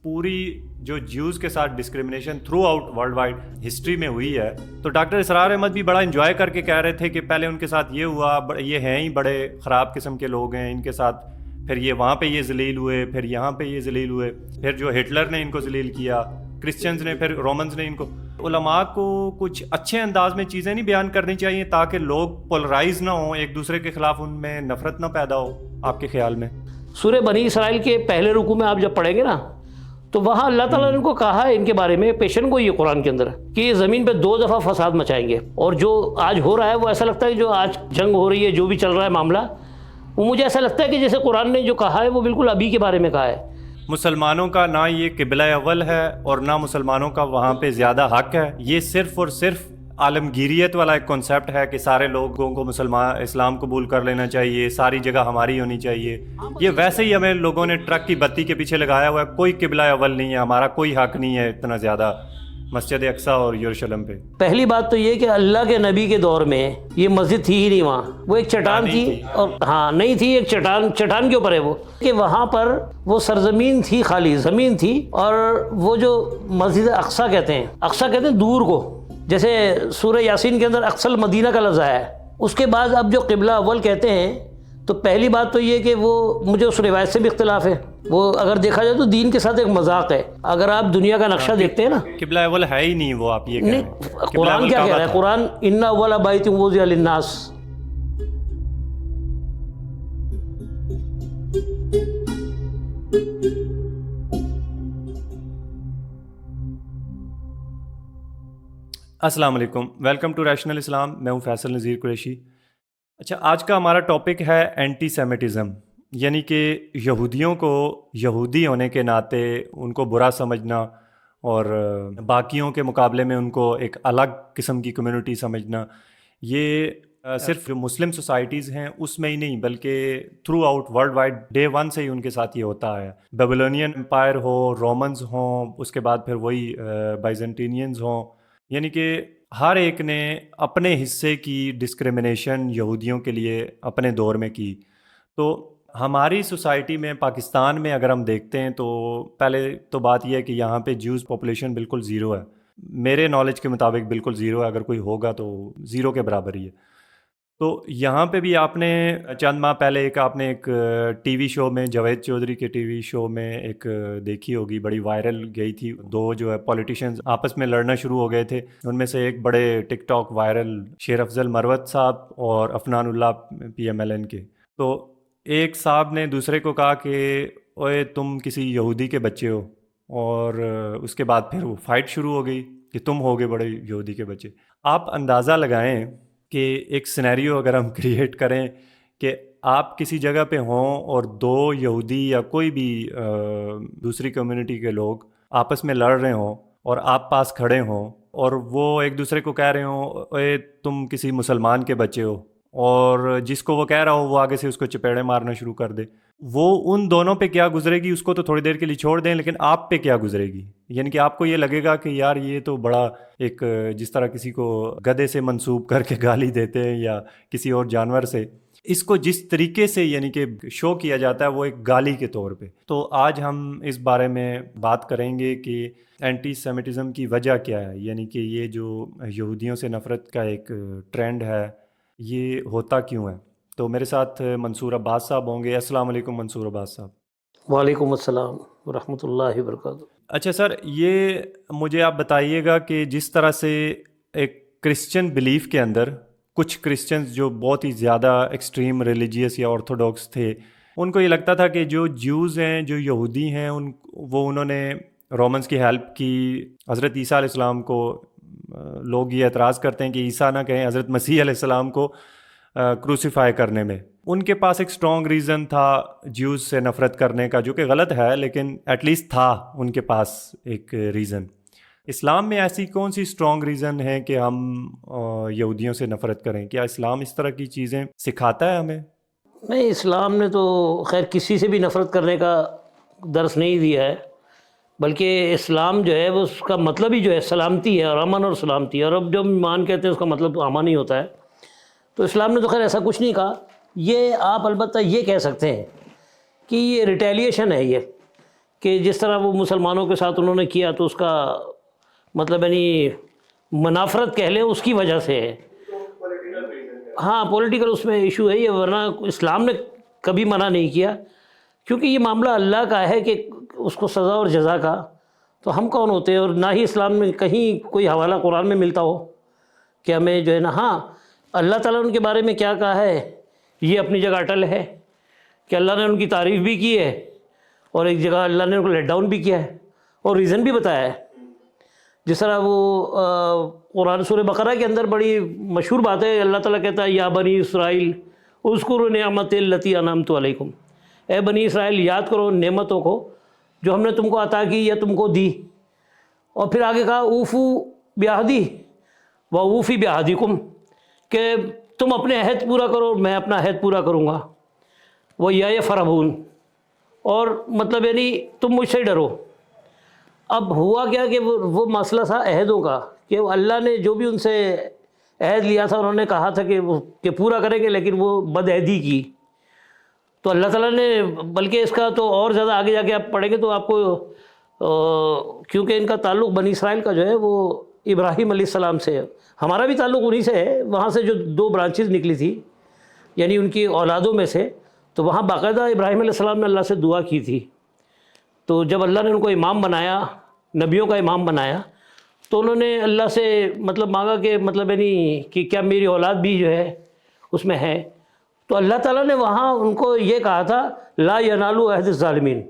پوری جو جیوز کے ساتھ discrimination throughout worldwide history میں ہوئی ہے، تو ڈاکٹر اسرار احمد بھی بڑا انجوائے کر کے کہہ رہے تھے کہ پہلے ان کے ساتھ یہ ہوا، یہ ہیں ہی بڑے خراب قسم کے لوگ ہیں، ان کے ساتھ پھر یہ وہاں پہ یہ ذلیل ہوئے، پھر یہاں پہ یہ ذلیل ہوئے، پھر جو ہٹلر نے ان کو ذلیل کیا، کرسچنز نے، پھر رومنز نے ان کو۔ علماء کو کچھ اچھے انداز میں چیزیں نہیں بیان کرنی چاہیے تاکہ لوگ پولرائز نہ ہوں، ایک دوسرے کے خلاف ان میں نفرت نہ پیدا ہو، آپ کے خیال میں؟ سورہ بنی اسرائیل کے پہلے رکوع میں آپ جب پڑھیں گے نا تو وہاں اللہ تعالیٰ نے ان کو کہا ہے ان کے بارے میں، پیشن کو یہ قرآن کے اندر، کہ یہ زمین پہ 2 دفعہ فساد مچائیں گے، اور جو آج ہو رہا ہے وہ ایسا لگتا ہے جو آج جنگ ہو رہی ہے، جو بھی چل رہا ہے معاملہ، وہ مجھے ایسا لگتا ہے کہ جیسے قرآن نے جو کہا ہے وہ بالکل ابھی کے بارے میں کہا ہے۔ مسلمانوں کا نہ یہ قبلہ اول ہے اور نہ مسلمانوں کا وہاں پہ زیادہ حق ہے، یہ صرف اور صرف عالمگیریت والا ایک کنسیپٹ ہے کہ سارے لوگوں کو اسلام قبول کر لینا چاہیے، ساری جگہ ہماری ہونی چاہیے۔ یہ ویسے ہی ہمیں لوگوں نے ٹرک کی بتی کے پیچھے لگایا ہوا ہے، کوئی قبلہ اول نہیں ہے، ہمارا کوئی حق نہیں ہے اتنا زیادہ مسجد اقصیٰ اور یروشلم پہ۔ پہلی بات تو یہ کہ اللہ کے نبی کے دور میں یہ مسجد تھی ہی نہیں، وہاں وہ ایک چٹان تھی، اور نہیں تھی، ایک چٹان کے اوپر ہے وہ، کہ وہاں پر وہ سرزمین تھی، خالی زمین تھی، اور وہ جو مسجد اقصیٰ کہتے ہیں دور کو، جیسے سورہ یاسین کے اندر اقصی المدینہ کا لفظ ہے۔ اس کے بعد اب جو قبلہ اول کہتے ہیں، تو پہلی بات تو یہ کہ وہ مجھے اس روایت سے بھی اختلاف ہے، وہ اگر دیکھا جائے تو دین کے ساتھ ایک مذاق ہے۔ اگر آپ دنیا کا نقشہ دیکھتے ہیں نا، قبلہ اول ہے ہی نہیں وہ، آپ یہ کہہ رہے ہیں۔ قرآن کیا کہہ رہا ہے؟ قرآن ان اول بیت وضع للناس، السلام علیکم، ویلکم ٹو ریشنل اسلام، میں ہوں فیصل نذیر قریشی۔ اچھا، آج کا ہمارا ٹاپک ہے اینٹی سیمیٹزم، یعنی کہ یہودیوں کو یہودی ہونے کے ناطے ان کو برا سمجھنا اور باقیوں کے مقابلے میں ان کو ایک الگ قسم کی کمیونٹی سمجھنا۔ یہ صرف جو مسلم سوسائٹیز ہیں اس میں ہی نہیں بلکہ throughout worldwide day one سے ہی ان کے ساتھ یہ ہوتا ہے۔ بیبلونین امپائر ہو، رومنز ہوں، اس کے بعد پھر وہی بائزنٹینینز ہوں، یعنی کہ ہر ایک نے اپنے حصے کی ڈسکریمنیشن یہودیوں کے لیے اپنے دور میں کی۔ تو ہماری سوسائٹی میں، پاکستان میں اگر ہم دیکھتے ہیں تو پہلے تو بات یہ ہے کہ یہاں پہ جیوز پاپولیشن بالکل زیرو ہے، میرے نالج کے مطابق بالکل زیرو ہے، اگر کوئی ہوگا تو زیرو کے برابر ہی ہے۔ تو یہاں پہ بھی آپ نے چند ماہ پہلے آپ نے ایک ٹی وی شو میں، جاوید چودھری کے ٹی وی شو میں ایک دیکھی ہوگی، بڑی وائرل گئی تھی، 2 جو ہے پولیٹیشینز آپس میں لڑنا شروع ہو گئے تھے، ان میں سے ایک بڑے ٹک ٹاک وائرل شیر افضل مروت صاحب اور عفنان اللہ پی ایم ایل این کے۔ تو ایک صاحب نے دوسرے کو کہا کہ اوئے تم کسی یہودی کے بچے ہو، اور اس کے بعد پھر وہ فائٹ شروع ہو گئی کہ تم ہوگے بڑے یہودی کے بچے۔ آپ اندازہ لگائیں کہ ایک سینیریو اگر ہم کریٹ کریں کہ آپ کسی جگہ پہ ہوں اور 2 یہودی یا کوئی بھی دوسری کمیونٹی کے لوگ آپس میں لڑ رہے ہوں اور آپ پاس کھڑے ہوں، اور وہ ایک دوسرے کو کہہ رہے ہوں اے تم کسی مسلمان کے بچے ہو، اور جس کو وہ کہہ رہا ہو وہ آگے سے اس کو چپیڑے مارنا شروع کر دے، وہ ان دونوں پہ کیا گزرے گی اس کو تو تھوڑی دیر کے لیے چھوڑ دیں، لیکن آپ پہ کیا گزرے گی؟ یعنی کہ آپ کو یہ لگے گا کہ یار یہ تو بڑا ایک، جس طرح کسی کو گدھے سے منسوب کر کے گالی دیتے ہیں یا کسی اور جانور سے، اس کو جس طریقے سے یعنی کہ شو کیا جاتا ہے وہ ایک گالی کے طور پہ۔ تو آج ہم اس بارے میں بات کریں گے کہ اینٹی سیمیٹزم کی وجہ کیا ہے، یعنی کہ یہ جو یہودیوں سے نفرت کا ایک ٹرینڈ ہے یہ ہوتا کیوں ہے۔ تو میرے ساتھ منصور عباس صاحب ہوں گے۔ السلام علیکم منصور عباس صاحب۔ وعلیکم السلام ورحمۃ اللہ وبرکاتہ۔ اچھا سر، یہ مجھے آپ بتائیے گا کہ جس طرح سے ایک کرسچن بلیف کے اندر کچھ کرسچنز جو بہت ہی زیادہ ایکسٹریم ریلیجیس یا آرتھوڈاکس تھے، ان کو یہ لگتا تھا کہ جو جیوز ہیں، جو یہودی ہیں، انہوں نے رومنز کی ہیلپ کی حضرت عیسیٰ علیہ السلام کو۔ لوگ یہ اعتراض کرتے ہیں کہ عیسیٰ نہ کہیں، حضرت مسیح علیہ السلام کو کروسیفائی کرنے میں ان کے پاس ایک اسٹرانگ ریزن تھا جیوز سے نفرت کرنے کا، جو کہ غلط ہے لیکن ایٹ لیسٹ تھا ان کے پاس ایک ریزن۔ اسلام میں ایسی کون سی اسٹرانگ ریزن ہے کہ ہم یہودیوں سے نفرت کریں؟ کیا اسلام اس طرح کی چیزیں سکھاتا ہے ہمیں؟ نہیں، اسلام نے تو خیر کسی سے بھی نفرت کرنے کا درس نہیں دیا ہے، بلکہ اسلام جو ہے وہ اس کا مطلب ہی جو ہے سلامتی ہے، اور امن اور سلامتی ہے، اور اب جو ایمان کہتے ہیں اس کا مطلب تو امن ہی ہوتا ہے۔ تو اسلام نے تو خیر ایسا کچھ نہیں کہا۔ یہ آپ البتہ یہ کہہ سکتے ہیں کہ یہ ریٹیلیشن ہے، یہ کہ جس طرح وہ مسلمانوں کے ساتھ انہوں نے کیا تو اس کا مطلب یعنی منافرت کہہ لیں اس کی وجہ سے ہے. ہاں پولیٹیکل اس میں ایشو ہے یہ، ورنہ اسلام نے کبھی منع نہیں کیا، کیونکہ یہ معاملہ اللہ کا ہے کہ اس کو سزا اور جزا کا، تو ہم کون ہوتے ہیں؟ اور نہ ہی اسلام میں کہیں کوئی حوالہ قرآن میں ملتا ہو کہ ہمیں جو ہے نا، ہاں اللہ تعالیٰ نے ان کے بارے میں کیا کہا ہے یہ اپنی جگہ اٹل ہے کہ اللہ نے ان کی تعریف بھی کی ہے، اور ایک جگہ اللہ نے ان کو لیٹ ڈاؤن بھی کیا ہے اور ریزن بھی بتایا ہے. جس طرح وہ قرآن سورہ بقرہ کے اندر بڑی مشہور بات ہے، اللہ تعالیٰ کہتا ہے یا بنی اسرائیل اذکروا نعمت التی انعمت علیکم، اے بنی اسرائیل یاد کرو نعمتوں کو جو ہم نے تم کو عطا کی یا تم کو دی. اور پھر آگے کہا اوفو بعہدی و اوفی بعہدکم، کہ تم اپنے عہد پورا کرو میں اپنا عہد پورا کروں گا. وہ یا فرحون، اور مطلب یعنی تم مجھ سے ڈرو. اب ہوا کیا کہ وہ مسئلہ تھا عہدوں کا، کہ اللہ نے جو بھی ان سے عہد لیا تھا انہوں نے کہا تھا کہ پورا کریں گے، لیکن وہ بد عہدی کی. تو اللہ تعالیٰ نے بلکہ اس کا تو اور زیادہ آگے جا کے آپ پڑھیں گے تو آپ کو کیونکہ ان کا تعلق بنی اسرائیل کا جو ہے وہ ابراہیم علیہ السلام سے ہے، ہمارا بھی تعلق انہی سے ہے، وہاں سے جو 2 برانچز نکلی تھی یعنی ان کی اولادوں میں سے، تو وہاں باقاعدہ ابراہیم علیہ السلام نے اللہ سے دعا کی تھی. تو جب اللہ نے ان کو امام بنایا، نبیوں کا امام بنایا، تو انہوں نے اللہ سے مطلب مانگا کہ مطلب یعنی کہ کیا میری اولاد بھی جو ہے اس میں ہے. تو اللہ تعالیٰ نے وہاں ان کو یہ کہا تھا لا ینالو عہد الظالمین،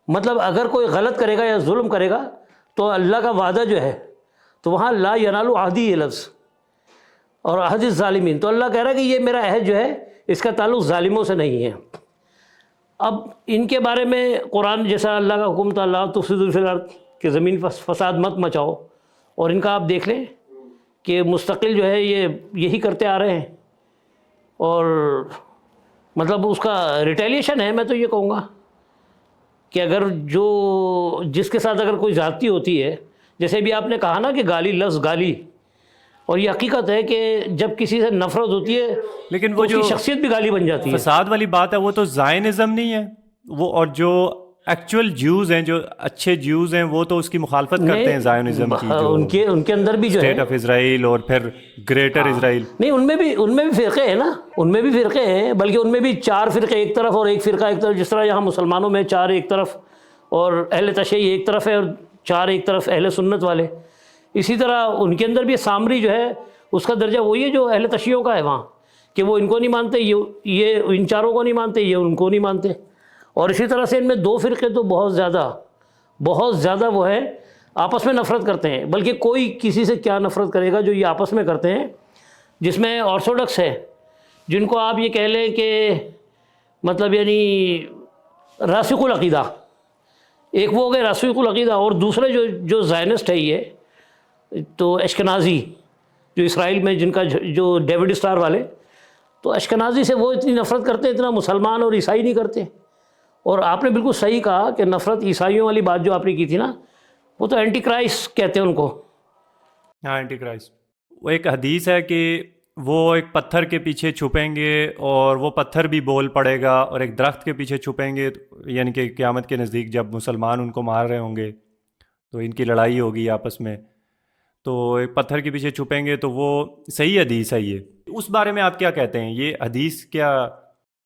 مطلب اگر کوئی غلط کرے گا یا ظلم کرے گا تو اللہ کا وعدہ جو ہے، تو وہاں لا ینالو عہدی یہ لفظ اور عہد الظالمین، تو اللہ کہہ رہا ہے کہ یہ میرا عہد جو ہے اس کا تعلق ظالموں سے نہیں ہے. اب ان کے بارے میں قرآن جیسا اللہ کا حکم تھا لا تفسدوا فی الارض کہ زمین فساد مت مچاؤ، اور ان کا آپ دیکھ لیں کہ مستقل جو ہے یہی کرتے آ رہے ہیں، اور مطلب اس کا ریٹیلیشن ہے. میں تو یہ کہوں گا کہ اگر جس کے ساتھ اگر کوئی زیادتی ہوتی ہے، جیسے بھی آپ نے کہا نا کہ گالی لفظ گالی، اور یہ حقیقت ہے کہ جب کسی سے نفرت ہوتی ہے لیکن تو وہ اس کی جو شخصیت بھی گالی بن جاتی ہے. فساد والی بات ہے وہ تو زائنزم نہیں ہے وہ، اور جو ایکچوئل جیوز ہیں، جو اچھے جیوز ہیں، وہ تو اس کی مخالفت کرتے ہیں زائنزم کی، جو ان کے اندر بھی جو ہے اسٹیٹ آف اسرائیل اور پھر گریٹر اسرائیل. نہیں ان میں بھی فرقے ہیں نا، ان میں بھی فرقے ہیں، بلکہ ان میں بھی 4 فرقے ایک طرف اور ایک فرقہ ایک طرف. جس طرح یہاں مسلمانوں میں 4 ایک طرف اور اہل تشیع ایک طرف ہے اور 4 ایک طرف اہل سنت والے، اسی طرح ان کے اندر بھی سامری جو ہے اس کا درجہ وہی ہے جو اہل تشیعوں کا ہے وہاں، کہ وہ ان کو نہیں مانتے، یہ ان 4 کو نہیں مانتے، یہ ان کو نہیں مانتے. اور اسی طرح سے ان میں 2 فرقے تو بہت زیادہ وہ ہے آپس میں نفرت کرتے ہیں، بلکہ کوئی کسی سے کیا نفرت کرے گا جو یہ آپس میں کرتے ہیں. جس میں آرتھوڈکس ہے، جن کو آپ یہ کہہ لیں کہ مطلب یعنی راسخ العقیدہ، ایک وہ ہو گئے راسخ العقیدہ، اور دوسرے جو زائنسٹ ہے یہ تو اشکنازی، جو اسرائیل میں جن کا جو ڈیوڈ اسٹار والے، تو اشکنازی سے وہ اتنی نفرت کرتے ہیں، اتنا مسلمان اور عیسائی نہیں کرتے. اور آپ نے بالکل صحیح کہا کہ نفرت عیسائیوں والی بات جو آپ نے کی تھی نا، وہ تو اینٹی کرائسٹ کہتے ہیں ان کو. ہاں اینٹی کرائسٹ. وہ ایک حدیث ہے کہ وہ ایک پتھر کے پیچھے چھپیں گے اور وہ پتھر بھی بول پڑے گا، اور ایک درخت کے پیچھے چھپیں گے، یعنی کہ قیامت کے نزدیک جب مسلمان ان کو مار رہے ہوں گے تو ان کی لڑائی ہوگی آپس میں، تو ایک پتھر کے پیچھے چھپیں گے. تو وہ صحیح حدیث ہے. یہ اس بارے میں آپ کیا کہتے ہیں؟ یہ حدیث کیا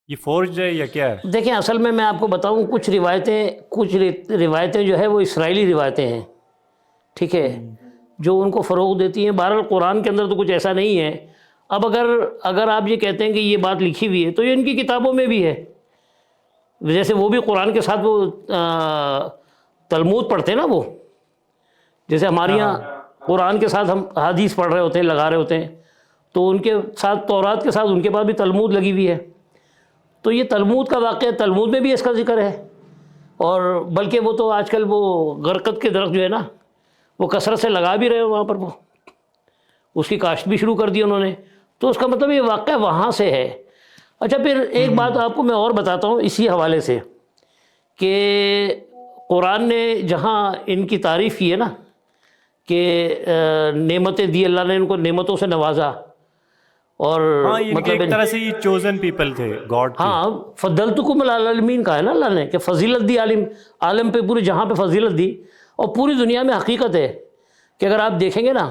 یہ فورجڈ ہے یا کیا ہے؟ دیکھیں اصل میں آپ کو بتاؤں، کچھ روایتیں جو ہے وہ اسرائیلی روایتیں ہیں، ٹھیک ہے، جو ان کو فروغ دیتی ہیں. بہرحال قرآن کے اندر تو کچھ ایسا نہیں ہے. اب اگر آپ یہ کہتے ہیں کہ یہ بات لکھی ہوئی ہے تو یہ ان کی کتابوں میں بھی ہے. جیسے وہ بھی قرآن کے ساتھ وہ تلمود پڑھتے ہیں نا، وہ جیسے ہمارے یہاں قرآن کے ساتھ ہم حدیث پڑھ رہے ہوتے ہیں، لگا رہے ہوتے ہیں، تو ان کے ساتھ تورات کے ساتھ ان کے پاس بھی تلمود لگی ہوئی ہے. تو یہ تلمود کا واقعہ، تلمود میں بھی اس کا ذکر ہے. اور بلکہ وہ تو آج کل وہ غرقد کے درخت جو ہے نا وہ کثرت سے لگا بھی رہے ہیں وہاں پر، وہ اس کی کاشت بھی شروع کر دی انہوں نے. تو اس کا مطلب یہ واقعہ وہاں سے ہے. اچھا پھر ایک بات آپ کو میں اور بتاتا ہوں اسی حوالے سے، کہ قرآن نے جہاں ان کی تعریف کی ہے نا کہ نعمتیں دی، اللہ نے ان کو نعمتوں سے نوازا، اور ہاں یہ مطلب ایک طرح سے یہ چوزن پیپل تھے گاڈ کے. ہاں فضلتکم علی العالمین کہا ہے نا اللہ نے کہ فضیلت دی عالم پہ، پورے جہاں پہ فضیلت دی. اور پوری دنیا میں حقیقت ہے کہ اگر آپ دیکھیں گے نا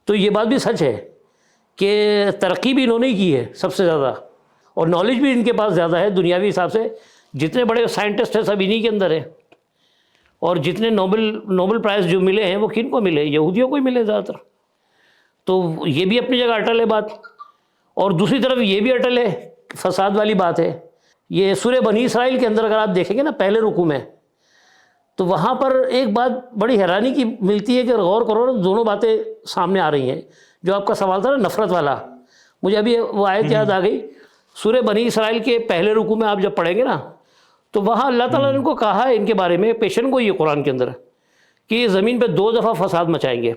تو یہ بات بھی سچ ہے کہ ترقی بھی انہوں نے ہی کی ہے سب سے زیادہ، اور نالج بھی ان کے پاس زیادہ ہے دنیاوی حساب سے. جتنے بڑے سائنٹسٹ ہیں سب انہی کے اندر ہیں. اور جتنے نوبل پرائز جو ملے ہیں وہ کن کو ملے؟ یہودیوں کو ہی ملے زیادہ تر. تو یہ بھی اپنی جگہ اٹل ہے بات. اور دوسری طرف یہ بھی اٹل ہے، فساد والی بات ہے. یہ سورہ بنی اسرائیل کے اندر اگر آپ دیکھیں گے نا پہلے رکوع میں، تو وہاں پر ایک بات بڑی حیرانی کی ملتی ہے کہ غور کرو نا، دونوں باتیں سامنے آ رہی ہیں. جو آپ کا سوال تھا نا نفرت والا، مجھے ابھی وہ آیت یاد آ گئی. سورہ بنی اسرائیل کے پہلے رکوع میں آپ جب پڑھیں گے نا تو وہاں اللہ تعالیٰ نے ان کو کہا ہے ان کے بارے میں، پیشن گوئی ہے قرآن کے اندر، کہ یہ زمین پہ 2 دفعہ فساد مچائیں گے.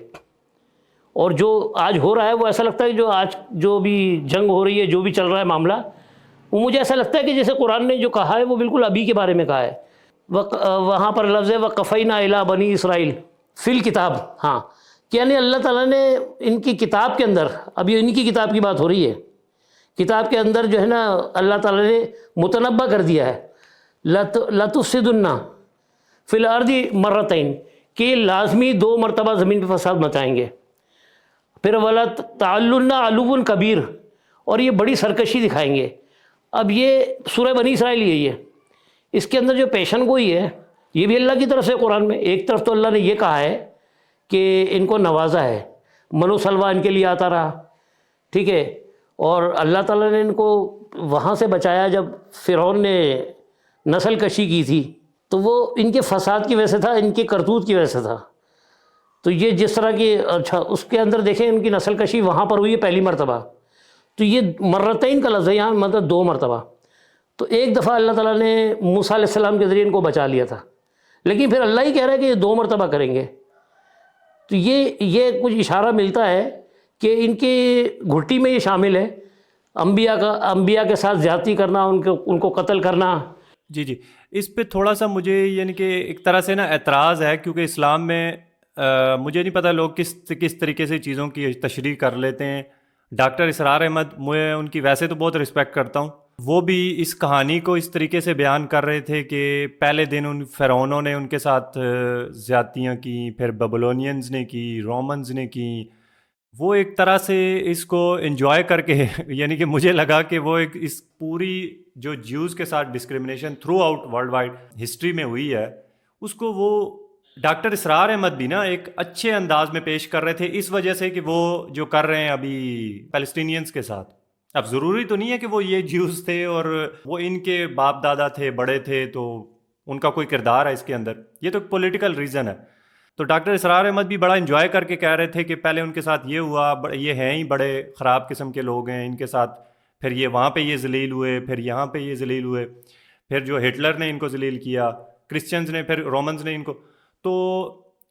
اور جو آج ہو رہا ہے وہ ایسا لگتا ہے کہ جو آج جو بھی جنگ ہو رہی ہے، جو بھی چل رہا ہے معاملہ، وہ مجھے ایسا لگتا ہے کہ جیسے قرآن نے جو کہا ہے وہ بالکل ابھی کے بارے میں کہا ہے. وہاں پر لفظ ہے وَقَفَيْنَا إِلَىٰ بَنِي إِسْرَائِيل فِي الْكِتَابِ. ہاں کہ یعنی اللہ تعالیٰ نے ان کی کتاب کے اندر، ابھی ان کی کتاب کی بات ہو رہی ہے، کتاب کے اندر جو ہے نا اللہ تعالیٰ نے متنبع کر دیا ہے لَتُفْسِدُنَّ فِي الْأَرْضِ مَرَّتَيْنِ، کہ لازمی 2 مرتبہ زمین پہ فساد مچائیں گے. پھر وَلَا تَعَلُّنَّ عَلُوٌّ کبیر، اور یہ بڑی سرکشی دکھائیں گے. اب یہ سورہ بنی اسرائیل یہی ہے، اس کے اندر جو پیشن گوئی ہے یہ بھی اللہ کی طرف سے قرآن میں. ایک طرف تو اللہ نے یہ کہا ہے کہ ان کو نوازا ہے، منو سلوا ان کے لیے آتا رہا، ٹھیک ہے، اور اللہ تعالیٰ نے ان کو وہاں سے بچایا جب فرعون نے نسل کشی کی تھی، تو وہ ان کے فساد کی وجہ سے تھا، ان کی کرتوت کی وجہ سے تھا. تو یہ جس طرح کی اچھا اس کے اندر دیکھیں ان کی نسل کشی وہاں پر ہوئی ہے پہلی مرتبہ. تو یہ مرتین کا لفظ ہے یہاں، مطلب 2 مرتبہ. تو ایک دفعہ اللہ تعالیٰ نے موسیٰ علیہ السلام کے ذریعے ان کو بچا لیا تھا، لیکن پھر اللہ ہی کہہ رہا ہے کہ یہ 2 مرتبہ کریں گے. تو یہ کچھ اشارہ ملتا ہے کہ ان کی گھٹی میں یہ شامل ہے، انبیاء کے ساتھ زیادتی کرنا، ان کو قتل کرنا. جی اس پہ تھوڑا سا مجھے یعنی کہ ایک طرح سے نا اعتراض ہے، کیونکہ اسلام میں مجھے نہیں پتہ لوگ کس طریقے سے چیزوں کی تشریح کر لیتے ہیں. ڈاکٹر اسرار احمد، میں ان کی ویسے تو بہت رسپیکٹ کرتا ہوں، وہ بھی اس کہانی کو اس طریقے سے بیان کر رہے تھے کہ پہلے دن ان فرعونوں نے ان کے ساتھ زیادتیاں کی، پھر بیبلونینز نے کی، رومنز نے کی. وہ ایک طرح سے اس کو انجوائے کر کے یعنی کہ مجھے لگا کہ وہ ایک اس پوری جو جیوز کے ساتھ discrimination throughout worldwide history میں ہوئی ہے، اس کو وہ ڈاکٹر اسرار احمد بھی نا ایک اچھے انداز میں پیش کر رہے تھے، اس وجہ سے کہ وہ جو کر رہے ہیں ابھی پیلسٹینینز کے ساتھ. اب ضروری تو نہیں ہے کہ وہ یہ جیوز تھے اور وہ ان کے باپ دادا تھے، بڑے تھے، تو ان کا کوئی کردار ہے اس کے اندر، یہ تو پولیٹیکل ریزن ہے. تو ڈاکٹر اسرار احمد بھی بڑا انجوائے کر کے کہہ رہے تھے کہ پہلے ان کے ساتھ یہ ہوا، یہ ہیں ہی بڑے خراب قسم کے لوگ ہیں، ان کے ساتھ پھر یہ وہاں پہ یہ ذلیل ہوئے، پھر یہاں پہ یہ ذلیل ہوئے، پھر جو ہٹلر نے ان کو ذلیل کیا، کرسچنز نے، پھر رومنز نے ان کو. تو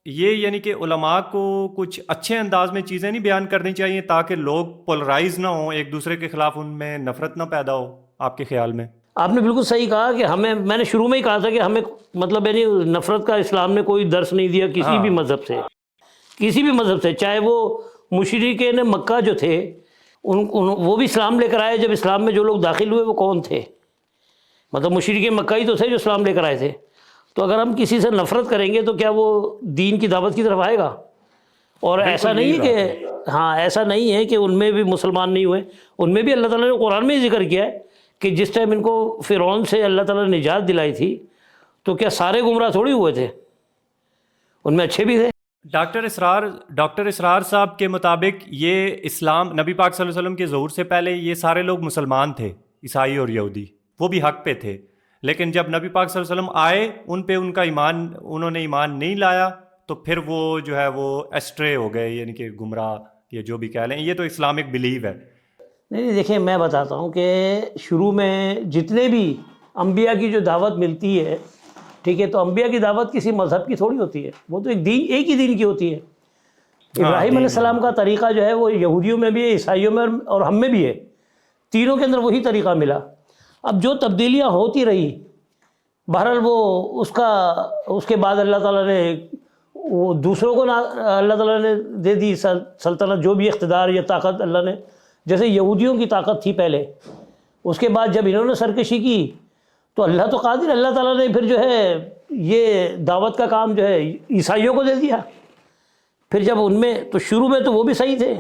یہ یعنی کہ علماء کو کچھ اچھے انداز میں چیزیں نہیں بیان کرنی چاہیے تاکہ لوگ پولرائز نہ ہوں، ایک دوسرے کے خلاف ان میں نفرت نہ پیدا ہو. آپ کے خیال میں؟ آپ نے بالکل صحیح کہا کہ میں نے شروع میں ہی کہا تھا کہ ہمیں مطلب یعنی نفرت کا اسلام نے کوئی درس نہیں دیا کسی بھی مذہب سے، کسی بھی مذہب سے، چاہے وہ مشرکین مکہ جو تھے وہ بھی اسلام لے کر آئے. جب اسلام میں جو لوگ داخل ہوئے وہ کون تھے؟ مطلب مشرکین مکہ ہی تو تھے جو اسلام لے کر آئے تھے. تو اگر ہم کسی سے نفرت کریں گے تو کیا وہ دین کی دعوت کی طرف آئے گا؟ اور ایسا نہیں ہے کہ ایسا نہیں ہے کہ ان میں بھی مسلمان نہیں ہوئے، ان میں بھی اللہ تعالیٰ نے قرآن میں ہی ذکر کیا ہے کہ جس ٹائم ان کو فرعون سے اللہ تعالیٰ نے نجات دلائی تھی تو کیا سارے گمراہ تھوڑی ہوئے تھے، ان میں اچھے بھی تھے. ڈاکٹر اسرار صاحب کے مطابق یہ اسلام نبی پاک صلی اللہ علیہ وسلم کے ظہور سے پہلے یہ سارے لوگ مسلمان تھے، عیسائی اور یہودی، وہ بھی حق پہ تھے. لیکن جب نبی پاک صلی اللہ علیہ وسلم آئے ان پہ انہوں نے ایمان نہیں لایا، تو پھر وہ جو ہے وہ ایسٹرے ہو گئے، یعنی کہ گمراہ، یا جو بھی کہہ لیں. یہ تو اسلامک بلیو ہے. نہیں دیکھیں، میں بتاتا ہوں کہ شروع میں جتنے بھی انبیاء کی جو دعوت ملتی ہے، ٹھیک ہے، تو انبیاء کی دعوت کسی مذہب کی تھوڑی ہوتی ہے، وہ تو ایک ہی دین کی ہوتی ہے. ابراہیم علیہ السلام کا طریقہ جو ہے وہ یہودیوں میں بھی ہے، عیسائیوں میں اور ہم میں بھی ہے، تینوں کے اندر وہی طریقہ ملا. اب جو تبدیلیاں ہوتی رہی، بہرحال وہ اس کے بعد اللہ تعالیٰ نے وہ دوسروں کو اللہ تعالیٰ نے دے دی سلطنت، جو بھی اقتدار یا طاقت اللہ نے جیسے یہودیوں کی طاقت تھی پہلے، اس کے بعد جب انہوں نے سرکشی کی تو اللہ تو قادر، اللہ تعالیٰ نے پھر جو ہے یہ دعوت کا کام جو ہے عیسائیوں کو دے دیا۔ پھر جب ان میں تو شروع میں تو وہ بھی صحیح تھے،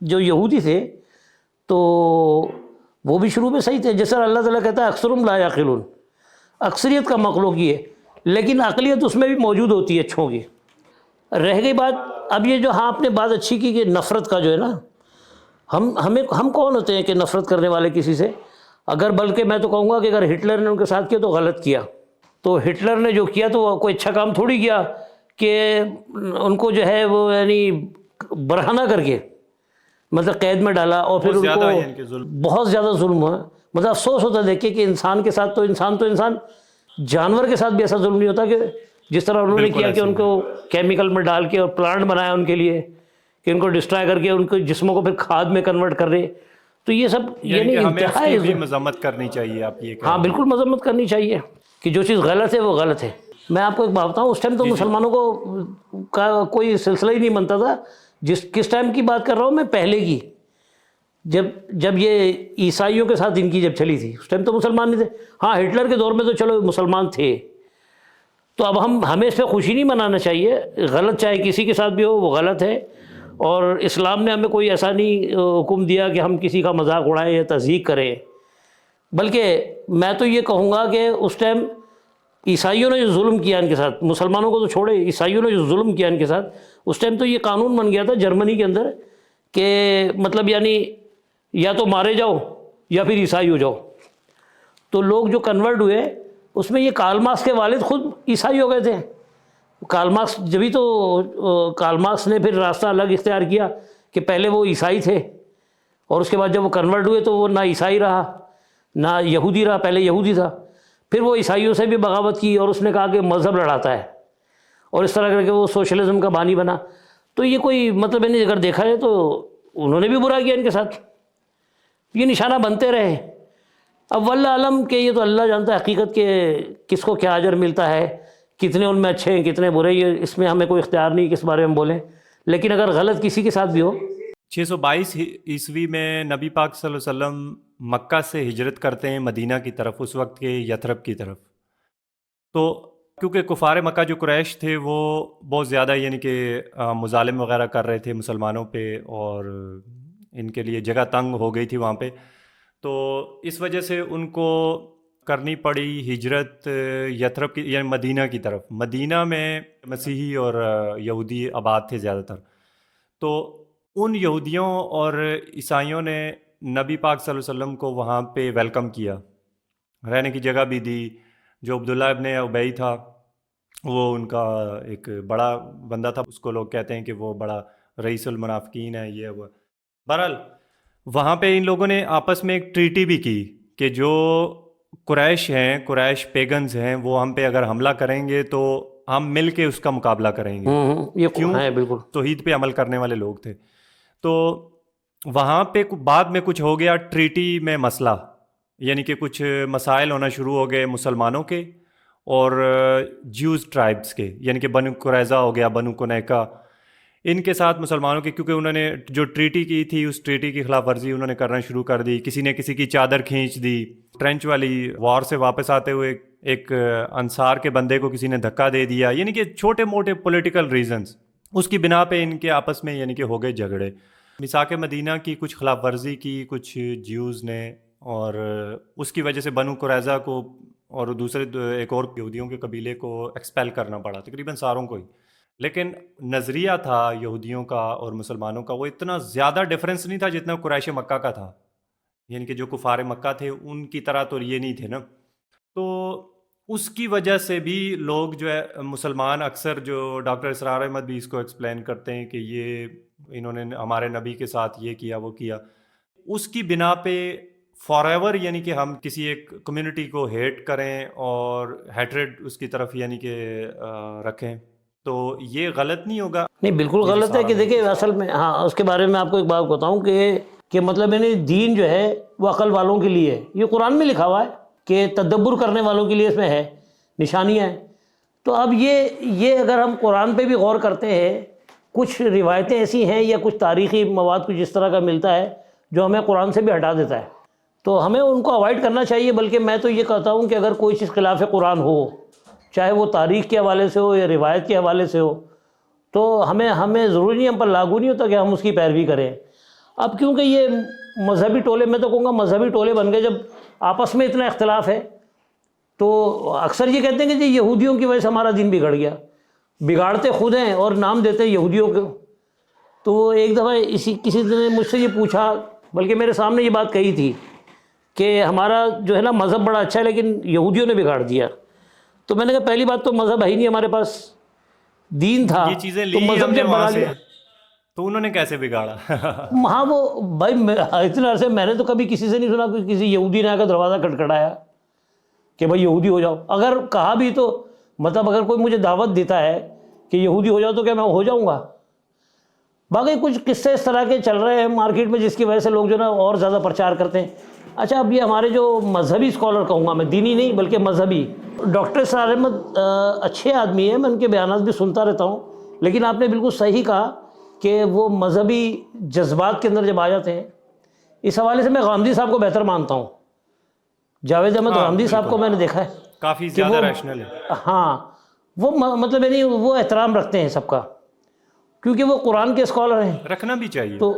جو یہودی تھے تو وہ بھی شروع میں صحیح تھے، جس طرح اللہ تعالیٰ کہتا ہے اکثرهم لا یعقلون، اکثریت کا مخلوق یہ ہے، لیکن عقلیت اس میں بھی موجود ہوتی ہے اچھوں کی۔ رہ گئی بات اب یہ جو ہاں آپ نے بات اچھی کی کہ نفرت کا جو ہے نا، ہم کون ہوتے ہیں کہ نفرت کرنے والے کسی سے؟ اگر بلکہ میں تو کہوں گا کہ اگر ہٹلر نے ان کے ساتھ کیا تو غلط کیا، تو ہٹلر نے جو کیا تو وہ کوئی اچھا کام تھوڑی کیا کہ ان کو جو ہے وہ یعنی برہنہ کر کے مطلب قید میں ڈالا، اور پھر ان کو بہت زیادہ ظلم ہوا۔ مطلب افسوس ہوتا دیکھ کے کہ انسان کے ساتھ تو انسان جانور کے ساتھ بھی ایسا ظلم نہیں ہوتا کہ جس طرح انہوں نے کیا کہ ان کو کیمیکل میں ڈال کے اور پلانٹ بنایا ان کے لیے کہ ان کو ڈسٹرائے کر کے ان کے جسموں کو پھر کھاد میں کنورٹ کر رہے۔ تو یہ سب یعنی انتہائی بھی مذمت کرنی چاہیے، آپ یہ ہاں بالکل مذمت کرنی چاہیے کہ جو چیز غلط ہے وہ غلط ہے۔ میں آپ کو ایک بات بتاؤں، اس ٹائم تو مسلمانوں کو کا کوئی سلسلہ ہی نہیں بنتا تھا۔ کس ٹائم کی بات کر رہا ہوں میں؟ پہلے کی، جب یہ عیسائیوں کے ساتھ ان کی جب چلی تھی، اس ٹائم تو مسلمان نہیں تھے۔ ہاں ہٹلر کے دور میں تو چلو مسلمان تھے، تو اب ہمیں اس پہ خوشی نہیں منانا چاہیے، غلط چاہے کسی کے ساتھ بھی ہو وہ غلط ہے، اور اسلام نے ہمیں کوئی ایسا نہیں حکم دیا کہ ہم کسی کا مذاق اڑائیں یا تضحیک کریں۔ بلکہ میں تو یہ کہوں گا کہ اس ٹائم عیسائیوں نے جو ظلم کیا ان کے ساتھ، مسلمانوں کو تو چھوڑے، عیسائیوں نے جو ظلم کیا ان کے ساتھ، اس ٹائم تو یہ قانون بن گیا تھا جرمنی کے اندر کہ مطلب یعنی یا تو مارے جاؤ یا پھر عیسائی ہو جاؤ۔ تو لوگ جو کنورٹ ہوئے اس میں یہ کارل مارکس کے والد خود عیسائی ہو گئے تھے۔ کارل مارکس جبھی تو کارل مارکس نے پھر راستہ الگ اختیار کیا کہ پہلے وہ عیسائی تھے اور اس کے بعد جب وہ کنورٹ ہوئے تو وہ نہ عیسائی رہا نہ یہودی رہا، پہلے یہودی تھا، پھر وہ عیسائیوں سے بھی بغاوت کی اور اس نے کہا کہ مذہب لڑاتا ہے، اور اس طرح کر کے وہ سوشلزم کا بانی بنا۔ تو یہ کوئی مطلب نہیں، اگر دیکھا جائے تو انہوں نے بھی برا کیا ان کے ساتھ، یہ نشانہ بنتے رہے۔ اب واللہ علم کہ یہ تو اللہ جانتا ہے حقیقت کہ کس کو کیا اجر ملتا ہے، کتنے ان میں اچھے ہیں کتنے برے، یہ اس میں ہمیں کوئی اختیار نہیں کس بارے میں بولیں، لیکن اگر غلط کسی کے ساتھ بھی ہو۔ 622 عیسوی میں نبی پاک صلی اللہ علیہ وسلم مکہ سے ہجرت کرتے ہیں مدینہ کی طرف، اس وقت کے یثرب کی طرف۔ تو کیونکہ کفار مکہ جو قریش تھے وہ بہت زیادہ یعنی کہ مظالم وغیرہ کر رہے تھے مسلمانوں پہ، اور ان کے لیے جگہ تنگ ہو گئی تھی وہاں پہ، تو اس وجہ سے ان کو کرنی پڑی ہجرت یثرب کی یعنی مدینہ کی طرف۔ مدینہ میں مسیحی اور یہودی آباد تھے زیادہ تر، تو ان یہودیوں اور عیسائیوں نے نبی پاک صلی اللہ علیہ وسلم کو وہاں پہ ویلکم کیا، رہنے کی جگہ بھی دی۔ جو عبداللہ ابن ابی تھا وہ ان کا ایک بڑا بندہ تھا، اس کو لوگ کہتے ہیں کہ وہ بڑا رئیس المنافقین ہے، یہ وہ۔ بہرحال وہاں پہ ان لوگوں نے آپس میں ایک ٹریٹی بھی کی کہ جو قریش ہیں، قریش پیگنز ہیں، وہ ہم پہ اگر حملہ کریں گے تو ہم مل کے اس کا مقابلہ کریں گے۔ یہ کیوں؟ بالکل توحید پہ عمل کرنے والے لوگ تھے۔ تو وہاں پہ بعد میں کچھ ہو گیا ٹریٹی میں مسئلہ، یعنی کہ کچھ مسائل ہونا شروع ہو گئے مسلمانوں کے اور جیوز ٹرائبز کے، یعنی کہ بنو قریظہ ہو گیا، بنو قنیقہ، ان کے ساتھ مسلمانوں کے، کیونکہ انہوں نے جو ٹریٹی کی تھی اس ٹریٹی کی خلاف ورزی انہوں نے کرنا شروع کر دی۔ کسی نے کسی کی چادر کھینچ دی، ٹرینچ والی وار سے واپس آتے ہوئے ایک انصار کے بندے کو کسی نے دھکا دے دیا، یعنی کہ چھوٹے موٹے پولیٹیکل ریزنز، اس کی بنا پہ ان کے آپس میں یعنی کہ ہو گئے جھگڑے۔ میثاق مدینہ کی کچھ خلاف ورزی کی کچھ جیوز نے، اور اس کی وجہ سے بنو قریظہ کو اور دوسرے ایک اور یہودیوں کے قبیلے کو ایکسپیل کرنا پڑا، تقریباً ساروں کو ہی۔ لیکن نظریہ تھا یہودیوں کا اور مسلمانوں کا وہ اتنا زیادہ ڈفرینس نہیں تھا جتنا قریش مکہ کا تھا، یعنی کہ جو کفار مکہ تھے ان کی طرح تو یہ نہیں تھے نا۔ تو اس کی وجہ سے بھی لوگ جو ہے مسلمان اکثر، جو ڈاکٹر اسرار احمد بھی اس کو ایکسپلین کرتے ہیں کہ یہ انہوں نے ہمارے نبی کے ساتھ یہ کیا وہ کیا، اس کی بنا پہ فار ایور یعنی کہ ہم کسی ایک کمیونٹی کو ہیٹ کریں اور ہیٹریڈ اس کی طرف یعنی کہ رکھیں، تو یہ غلط نہیں ہوگا؟ نہیں بالکل غلط ہے کہ دیکھیں اصل میں ہاں اس کے بارے میں آپ کو ایک بات بتاؤں کہ مطلب یعنی دین جو ہے وہ عقل والوں کے لیے ہے، یہ قرآن میں لکھا ہوا ہے کہ تدبر کرنے والوں کے لیے اس میں ہے نشانیاں ہیں۔ تو اب یہ اگر ہم قرآن پہ بھی غور کرتے ہیں، کچھ روایتیں ایسی ہیں یا کچھ تاریخی مواد کچھ اس طرح کا ملتا ہے جو ہمیں قرآن سے بھی ہٹا دیتا ہے. تو ہمیں ان کو اوائڈ کرنا چاہیے. بلکہ میں تو یہ کہتا ہوں کہ اگر کوئی چیز خلاف قرآن ہو، چاہے وہ تاریخ کے حوالے سے ہو یا روایت کے حوالے سے ہو، تو ہمیں ضروری نہیں، ہم پر لاگو نہیں ہوتا کہ ہم اس کی پیروی کریں. اب کیونکہ یہ مذہبی ٹولے، میں تو کہوں گا مذہبی ٹولے بن گئے. جب آپس میں اتنا اختلاف ہے تو اکثر یہ کہتے ہیں کہ جی یہودیوں کی وجہ سے ہمارا دین بگڑ گیا. بگاڑتے خود ہیں اور نام دیتے ہیں یہودیوں کو. تو ایک دفعہ کسی نے مجھ سے یہ پوچھا، بلکہ میرے سامنے یہ بات کہی تھی کہ ہمارا جو ہے نا مذہب بڑا اچھا ہے لیکن یہودیوں نے بگاڑ دیا. تو میں نے کہا پہلی بات تو مذہب ہے ہی نہیں ہمارے پاس، دین تھا. یہ چیزیں تو لی ہم مذہب نے جب وہاں بنا سے، لیا تو انہوں نے کیسے بگاڑا؟ ہاں وہ بھائی اتنے عرصے میں نے تو کبھی کسی سے نہیں سنا کہ کسی یہودی نے آ کر دروازہ کھٹکھٹایا کہ بھائی یہودی ہو جاؤ. اگر کہا بھی تو مطلب اگر کوئی مجھے دعوت دیتا ہے کہ یہودی ہو جاؤ تو کیا میں ہو جاؤں گا؟ باقی کچھ قصے اس طرح کے چل رہے ہیں مارکیٹ میں جس کی وجہ سے لوگ جو نا اور زیادہ پرچار کرتے ہیں. اچھا اب یہ ہمارے جو مذہبی اسکالر کہوں گا میں، دینی نہیں بلکہ مذہبی، ڈاکٹر اسرار احمد اچھے آدمی ہیں، میں ان کے بیانات بھی سنتا رہتا ہوں. لیکن آپ نے بالکل صحیح کہا کہ وہ مذہبی جذبات کے اندر جب آ جاتے ہیں، اس حوالے سے میں غامدی صاحب کو بہتر مانتا ہوں. جاوید احمد غامدی صاحب کو میں نے دیکھا ہے کافی کہ زیادہ وہ ریشنل ہے. ہاں وہ مطلب یعنی وہ احترام رکھتے ہیں سب کا، کیونکہ وہ قرآن کے اسکالر ہیں. رکھنا بھی چاہیے. تو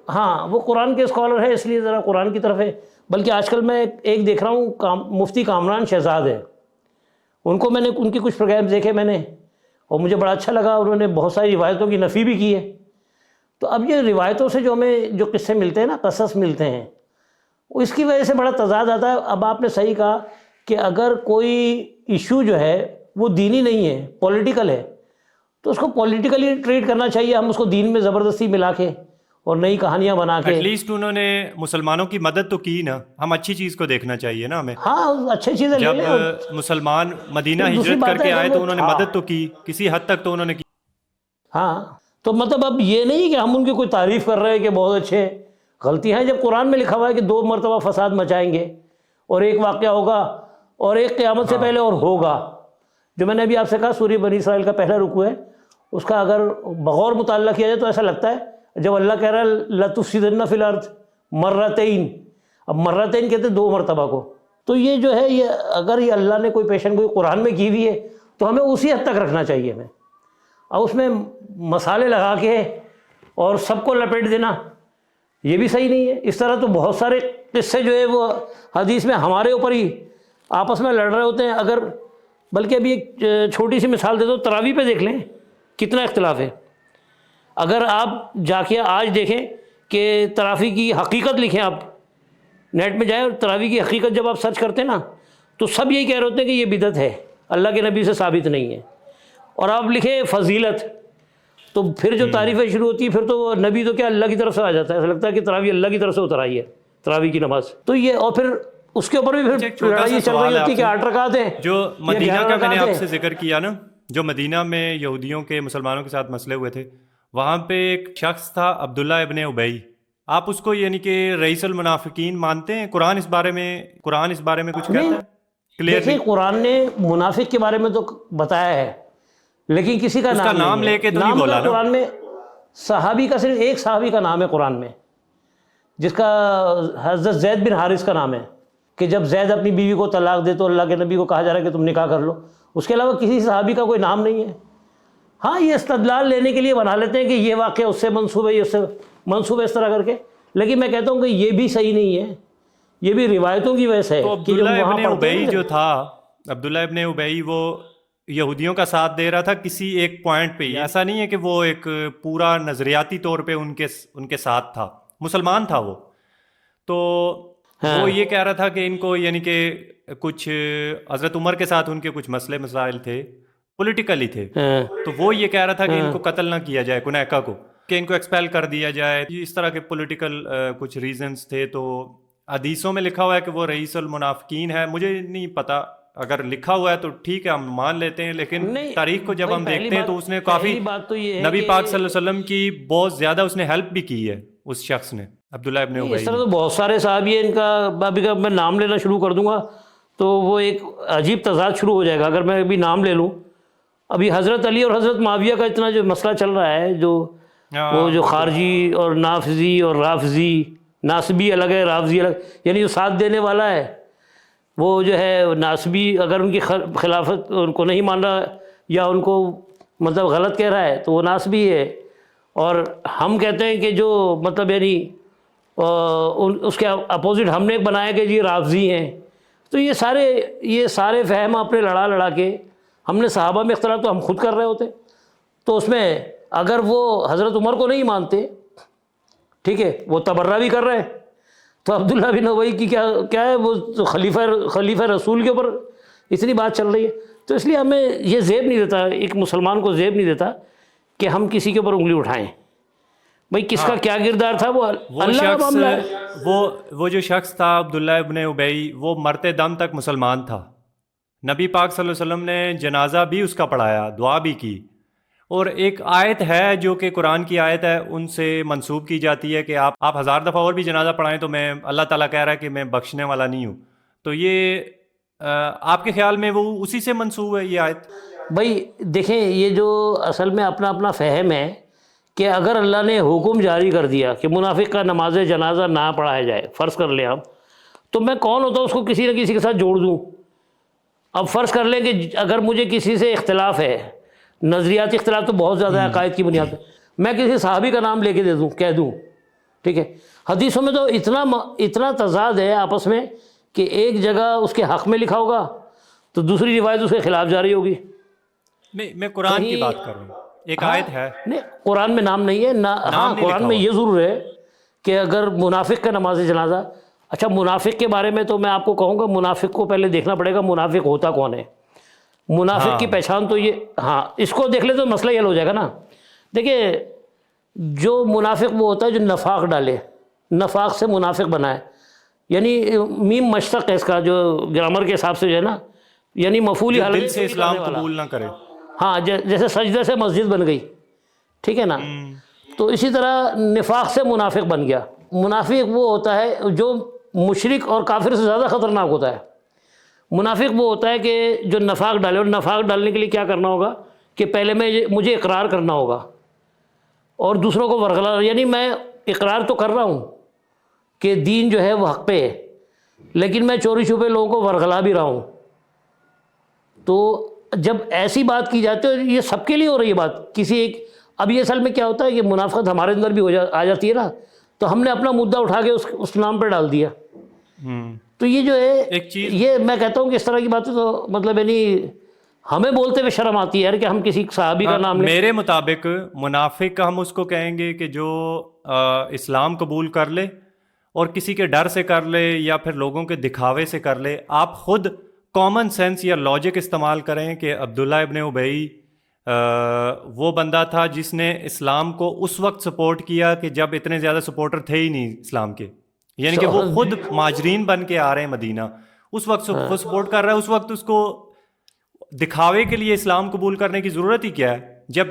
ہاں وہ قرآن کے اسکالر ہے، اس لیے ذرا قرآن کی طرف ہے. بلکہ آج کل میں ایک دیکھ رہا ہوں مفتی کامران شہزاد ہے، ان کو میں نے ان کے کچھ پروگرامز دیکھے میں نے اور مجھے بڑا اچھا لگا. انہوں نے بہت ساری روایتوں کی نفی بھی کی ہے. تو اب یہ روایتوں سے جو ہمیں جو قصے ملتے ہیں نا، قصص ملتے ہیں، اس کی وجہ سے بڑا تضاد آتا ہے. اب آپ نے صحیح کہا کہ اگر کوئی ایشو جو ہے وہ دینی نہیں ہے، پولیٹیکل ہے، تو اس کو پولیٹیکلی ٹریٹ کرنا چاہیے. ہم اس کو دین میں زبردستی ملا کے اور نئی کہانیاں بنا کے. ایٹ لیسٹ انہوں نے مسلمانوں کی مدد تو کی نا. ہم اچھی چیز کو دیکھنا چاہیے نا ہمیں. ہاں اچھی چیزیں لے جب لیں. مسلمان مدینہ دوسری ہجرت بات کر کے ہے آئے کہ تو وہ انہوں نے تھا. مدد تو کی، کسی حد تک تو انہوں نے کی. ہاں تو مطلب اب یہ نہیں کہ ہم ان کی کوئی تعریف کر رہے ہیں کہ بہت اچھے ہیں. غلطی ہے. جب قرآن میں لکھا ہوا ہے کہ 2 مرتبہ فساد مچائیں گے اور ایک واقعہ ہوگا اور ایک قیامت سے پہلے اور ہوگا، جو میں نے ابھی آپ سے کہا سورہ بنی اسرائیل کا پہلا رکوع ہے، اس کا اگر بغور مطالعہ کیا جائے تو ایسا لگتا ہے جب اللہ کہہ رہا ہے لَتُفْسِدَنَّ فِي الْأَرْضِ مرتين، اب مرتين کہتے ہیں 2 مرتبہ کو. تو یہ جو ہے یہ اگر یہ اللہ نے کوئی پیشن گوئی قرآن میں کی ہوئی ہے تو ہمیں اسی حد تک رکھنا چاہیے. ہمیں اور اس میں مسالے لگا کے اور سب کو لپیٹ دینا یہ بھی صحیح نہیں ہے. اس طرح تو بہت سارے قصے جو ہے وہ حدیث میں ہمارے اوپر ہی آپس میں لڑ رہے ہوتے ہیں. اگر بلکہ ابھی ایک چھوٹی سی مثال دے دو، تراویح پہ دیکھ لیں کتنا اختلاف ہے. اگر آپ جا کے آج دیکھیں کہ تراویح کی حقیقت لکھیں، آپ نیٹ میں جائیں اور تراویح کی حقیقت جب آپ سرچ کرتے ہیں نا تو سب یہی کہہ رہے ہوتے ہیں کہ یہ بدعت ہے، اللہ کے نبی سے ثابت نہیں ہے. اور آپ لکھیں فضیلت تو پھر جو تعریفیں شروع ہوتی ہیں پھر تو نبی تو کیا اللہ کی طرف سے آ جاتا ہے. ایسا لگتا ہے کہ تراویح اللہ کی طرف سے اتر آئی ہے تراویح کی نماز. تو یہ اور پھر اس کے اوپر بھی پھر لڑائی چل رہی ہوتی ہے کہ 8 رکعت ہیں جو مدینہ یا 11 کا میں نے رکعت آپ ہیں. سے ذکر کیا نا، جو مدینہ میں یہودیوں کے مسلمانوں کے ساتھ مسئلے ہوئے تھے، وہاں پہ ایک شخص تھا عبداللہ ابن ابی. آپ اس کو یعنی کہ رئیس المنافقین مانتے ہیں؟ قرآن اس بارے میں کچھ کہتا ہے کلیئر؟ دیکھیں قرآن نے منافق کے بارے میں تو بتایا ہے لیکن کسی کا اس کا نام لے کے تو نہیں بولا نا قرآن میں. صحابی کا صرف ایک صحابی کا نام ہے قرآن میں جس کا حضرت زید بن حارث کا نام ہے، کہ جب زید اپنی بیوی کو طلاق دے تو اللہ کے نبی کو کہا جا رہا ہے کہ تم نکاح کر لو. اس کے علاوہ کسی صحابی کا کوئی نام نہیں ہے. ہاں یہ استدلال لینے کے لیے بنا لیتے ہیں کہ یہ واقعہ اس سے منسوب ہے، یہ اس سے منسوب ہے، اس طرح کر کے. لیکن میں کہتا ہوں کہ یہ بھی صحیح نہیں ہے، یہ بھی روایتوں کی وجہ سے ہے. تو عبداللہ ابن ابی جو تھا، عبداللہ ابن ابی وہ یہودیوں کا ساتھ دے رہا تھا کسی ایک پوائنٹ پہ. ایسا نہیں ہے کہ وہ ایک پورا نظریاتی طور پہ ان کے ساتھ تھا، مسلمان تھا وہ. تو وہ یہ کہہ رہا تھا کہ ان کو یعنی کہ کچھ حضرت عمر کے ساتھ ان کے کچھ مسئلے مسائل تھے، پولیٹیکلی تھے. تو وہ یہ کہہ رہا تھا کہ ان کو قتل نہ کیا جائے، کنیکا کو، کہ ان کو ایکسپیل کر دیا جائے. اس طرح کے پولیٹیکل کچھ ریزنز تھے. تو حدیثوں میں لکھا ہوا ہے کہ وہ رئیس المنافقین ہے. مجھے نہیں پتا، اگر لکھا ہوا ہے تو ٹھیک ہے ہم مان لیتے ہیں، لیکن تاریخ کو جب ہم دیکھتے ہیں تو اس نے کافی نبی پاک صلی اللہ علیہ وسلم کی بہت زیادہ اس نے ہیلپ بھی کی ہے اس شخص نے، عبداللہ ابن ابی. اس طرح تو بہت سارے صحابی ہیں. ان کا ابھی کا میں نام لینا شروع کر دوں گا تو وہ ایک عجیب تضاد شروع ہو جائے گا. اگر میں ابھی نام لے لوں، ابھی حضرت علی اور حضرت معاویہ کا اتنا جو مسئلہ چل رہا ہے، جو وہ جو خارجی اور نافذی اور رافضی ناسبی الگ ہے، رافضی الگ، یعنی جو ساتھ دینے والا ہے وہ جو ہے ناسبی، اگر ان کی خلافت ان کو نہیں مان رہا یا ان کو مطلب غلط کہہ رہا ہے تو وہ ناسبی ہے، اور ہم کہتے ہیں کہ جو مطلب یعنی اس کے اپوزٹ ہم نے بنایا کہ جی رافضی ہیں. تو یہ سارے فہم اپنے لڑا کے ہم نے صحابہ میں اختلاف تو ہم خود کر رہے ہوتے. تو اس میں اگر وہ حضرت عمر کو نہیں مانتے، ٹھیک ہے، وہ تبرہ بھی کر رہے ہیں، تو عبداللہ بن ابی کی کیا ہے، وہ تو خلیفہ رسول کے اوپر اتنی بات چل رہی ہے. تو اس لیے ہمیں یہ زیب نہیں دیتا، ایک مسلمان کو زیب نہیں دیتا کہ ہم کسی کے اوپر انگلی اٹھائیں. بھائی کس کا کیا کردار تھا وہ اللہ کا معاملہ ہے. وہ جو شخص تھا عبداللہ ابن ابی، وہ مرتے دم تک مسلمان تھا. نبی پاک صلی اللہ علیہ وسلم نے جنازہ بھی اس کا پڑھایا، دعا بھی کی. اور ایک آیت ہے جو کہ قرآن کی آیت ہے، ان سے منسوب کی جاتی ہے کہ آپ 1000 دفعہ اور بھی جنازہ پڑھائیں تو میں اللہ تعالیٰ کہہ رہا ہے کہ میں بخشنے والا نہیں ہوں. تو یہ آپ کے خیال میں وہ اسی سے منسوب ہے یہ آیت؟ بھائی دیکھیں، یہ جو اصل میں اپنا فہم ہے کہ اگر اللہ نے حکم جاری کر دیا کہ منافق کا نماز جنازہ نہ پڑھایا جائے، فرض کر لیں آپ، تو میں کون ہوتا ہوں اس کو کسی نہ کسی کے ساتھ جوڑ دوں. اب فرض کر لیں کہ اگر مجھے کسی سے اختلاف ہے، نظریاتی اختلاف تو بہت زیادہ ہے عقائد کی بنیاد پہ، میں کسی صحابی کا نام لے کے کہہ دوں، ٹھیک ہے. حدیثوں میں تو اتنا تضاد ہے آپس میں کہ ایک جگہ اس کے حق میں لکھا ہوگا تو دوسری روایت اس کے خلاف جاری ہوگی. میں قرآن کی بات کر رہا ہوں، ایک آیت ہے. نہیں، قرآن میں نام نہیں ہے. ہاں قرآن میں یہ ضرور ہے کہ اگر منافق کا نماز جنازہ، اچھا منافق کے بارے میں تو میں آپ کو کہوں گا، منافق کو پہلے دیکھنا پڑے گا منافق ہوتا کون ہے. منافق کی پہچان تو یہ، ہاں اس کو دیکھ لے تو مسئلہ حل ہو جائے گا نا. دیکھیں، جو منافق وہ ہوتا ہے جو نفاق ڈالے، نفاق سے منافق بنائے، یعنی میم مشتق ہے اس کا جو گرامر کے حساب سے جو ہے نا، یعنی مفعولی حالت دل سے اسلام قبول نہ کرے. ہاں جیسے سجدے سے مسجد بن گئی، ٹھیک ہے نا. تو اسی طرح نفاق سے منافق بن گیا. منافق وہ ہوتا ہے جو مشرک اور کافر سے زیادہ خطرناک ہوتا ہے. منافق وہ ہوتا ہے کہ جو نفاق ڈالے، اور نفاق ڈالنے کے لیے کیا کرنا ہوگا کہ پہلے مجھے اقرار کرنا ہوگا اور دوسروں کو ورغلا، یعنی میں اقرار تو کر رہا ہوں کہ دین جو ہے وہ حق پہ ہے، لیکن میں چوری چھپے لوگوں کو ورغلا بھی رہا ہوں. تو جب ایسی بات کی جاتی ہے، یہ سب کے لیے ہو رہی ہے بات، کسی ایک، اب یہ اصل میں کیا ہوتا ہے کہ منافقت ہمارے اندر بھی آ جاتی ہے نا، تو ہم نے اپنا مدعا اٹھا کے اس نام پہ ڈال دیا. تو یہ جو ہے ایک چیز، یہ میں کہتا ہوں کہ اس طرح کی باتیں تو مطلب یعنی ہمیں بولتے ہوئے شرم آتی ہے یار کہ ہم کسی صحابی کا نام لیں. میرے مطابق منافق ہم اس کو کہیں گے کہ جو اسلام قبول کر لے اور کسی کے ڈر سے کر لے یا پھر لوگوں کے دکھاوے سے کر لے. آپ خود کامن سینس یا لاجک استعمال کریں کہ عبداللہ ابن ابی وہ بندہ تھا جس نے اسلام کو اس وقت سپورٹ کیا کہ جب اتنے زیادہ سپورٹر تھے ہی نہیں اسلام کے، یعنی کہ وہ خود مہاجرین بن کے آ رہے ہیں مدینہ، اس وقت وہ سپورٹ کر رہا ہے. اس وقت اس کو دکھاوے کے لیے اسلام قبول کرنے کی ضرورت ہی کیا ہے؟ جب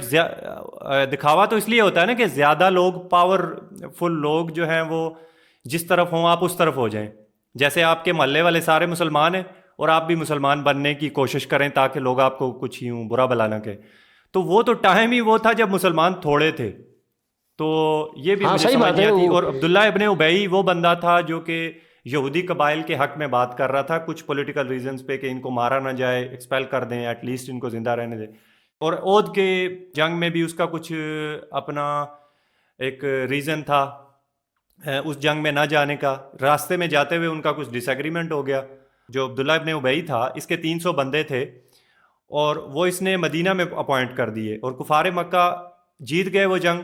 دکھاوا تو اس لیے ہوتا ہے نا کہ زیادہ لوگ، پاور فل لوگ جو ہیں وہ جس طرف ہوں آپ اس طرف ہو جائیں. جیسے آپ کے محلے والے سارے مسلمان ہیں اور آپ بھی مسلمان بننے کی کوشش کریں تاکہ لوگ آپ کو کچھ یوں برا بلا نہ کہیں. تو وہ تو ٹائم ہی وہ تھا جب مسلمان تھوڑے تھے. تو یہ بھی مجھے سمجھ نہیں آتی. اور عبداللہ ابن ابی وہ بندہ تھا جو کہ یہودی قبائل کے حق میں بات کر رہا تھا کچھ پولیٹیکل ریزنز پہ کہ ان کو مارا نہ جائے، ایکسپیل کر دیں، ایٹ لیسٹ ان کو زندہ رہنے دیں. اور عہد کے جنگ میں بھی اس کا کچھ اپنا ایک ریزن تھا اس جنگ میں نہ جانے کا. راستے میں جاتے ہوئے ان کا کچھ ڈس ایگریمنٹ ہو گیا. جو عبداللہ ابن ابی تھا اس کے 300 بندے تھے اور وہ اس نے مدینہ میں اپوائنٹ کر دیے، اور کفار مکہ جیت گئے وہ جنگ.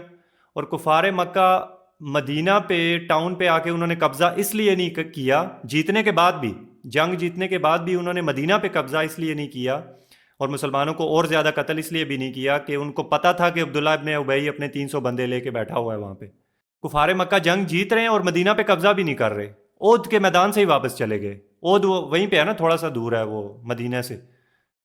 اور کفار مکہ مدینہ پہ ٹاؤن پہ آ کے انہوں نے قبضہ اس لیے نہیں کیا، جیتنے کے بعد بھی، جنگ جیتنے کے بعد بھی انہوں نے مدینہ پہ قبضہ اس لیے نہیں کیا اور مسلمانوں کو اور زیادہ قتل اس لیے بھی نہیں کیا کہ ان کو پتہ تھا کہ عبداللہ ابن ابی اپنے 300 بندے لے کے بیٹھا ہوا ہے وہاں پہ. کفار مکہ جنگ جیت رہے ہیں اور مدینہ پہ قبضہ بھی نہیں کر رہے، عہد کے میدان سے ہی واپس چلے گئے. عہد وہیں پہ ہے نا، تھوڑا سا دور ہے وہ مدینہ سے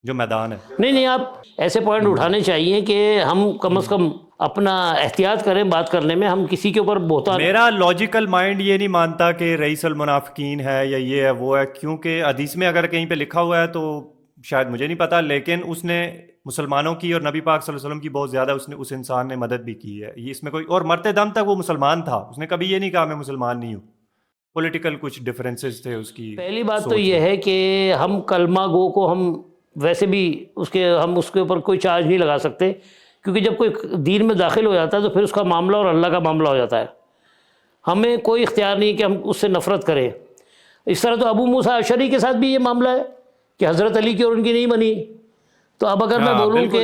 جو میدان ہے. نہیں آپ ایسے پوائنٹ اٹھانے چاہیے کہ ہم کم از کم اپنا احتیاط کریں بات کرنے میں، ہم کسی کے اوپر بہتان. میرا لاجیکل مائنڈ یہ نہیں مانتا کہ رئیس المنافقین ہے یا یہ ہے وہ ہے، کیونکہ حدیث میں اگر کہیں پہ لکھا ہوا ہے تو شاید مجھے نہیں پتا، لیکن اس نے مسلمانوں کی اور نبی پاک صلی اللہ علیہ وسلم کی بہت زیادہ اس انسان نے مدد بھی کی ہے. یہ اس میں کوئی، اور مرتے دم تک وہ مسلمان تھا، اس نے کبھی یہ نہیں کہا میں مسلمان نہیں ہوں. پولیٹیکل کچھ ڈفرینسز تھے اس کی. پہلی بات تو یہ ہے کہ ہم کلمہ گو کو ہم ویسے بھی ہم اس کے اوپر کوئی چارج نہیں لگا سکتے، کیونکہ جب کوئی دین میں داخل ہو جاتا ہے تو پھر اس کا معاملہ اور اللہ کا معاملہ ہو جاتا ہے. ہمیں کوئی اختیار نہیں کہ ہم اس سے نفرت کریں. اس طرح تو ابو موسیٰ اشعری کے ساتھ بھی یہ معاملہ ہے کہ حضرت علی کی اور ان کی نہیں بنی. تو اب اگر میں بولوں کہ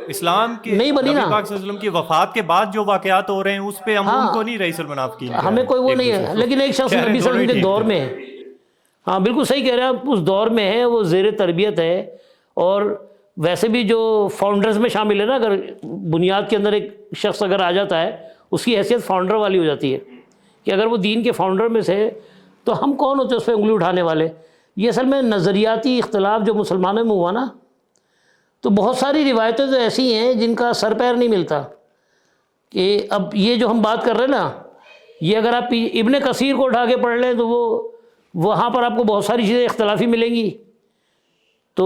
اسلام کی نہیں بنی نا، نبی پاک صلی اللہ علیہ وسلم کی وفات کے بعد جو واقعات ہو رہے ہیں اس پہ ہم ان کو نہیں رئیس المنافقین، ہمیں کوئی وہ نہیں ہے. لیکن ایک شخص نبی صلی اللہ علیہ وسلم کے دور میں ہے. ہاں بالکل صحیح کہہ رہے ہیں آپ، اس دور میں ہے، وہ زیر تربیت ہے. اور ویسے بھی جو فاؤنڈرز میں شامل ہے نا، اگر بنیاد کے اندر ایک شخص اگر آ جاتا ہے اس کی حیثیت فاؤنڈر والی ہو جاتی ہے کہ اگر وہ دین کے فاؤنڈر میں سے تو ہم کون ہوتے اس پہ انگلی اٹھانے والے. یہ اصل میں نظریاتی اختلاف جو مسلمانوں میں ہوا نا، تو بہت ساری روایتیں تو ایسی ہیں جن کا سر پیر نہیں ملتا. کہ اب یہ جو ہم بات کر رہے ہیں نا، یہ اگر آپ ابن کثیر کو اٹھا کے پڑھ لیں تو وہاں پر آپ کو بہت ساری چیزیں اختلافی ملیں گی. تو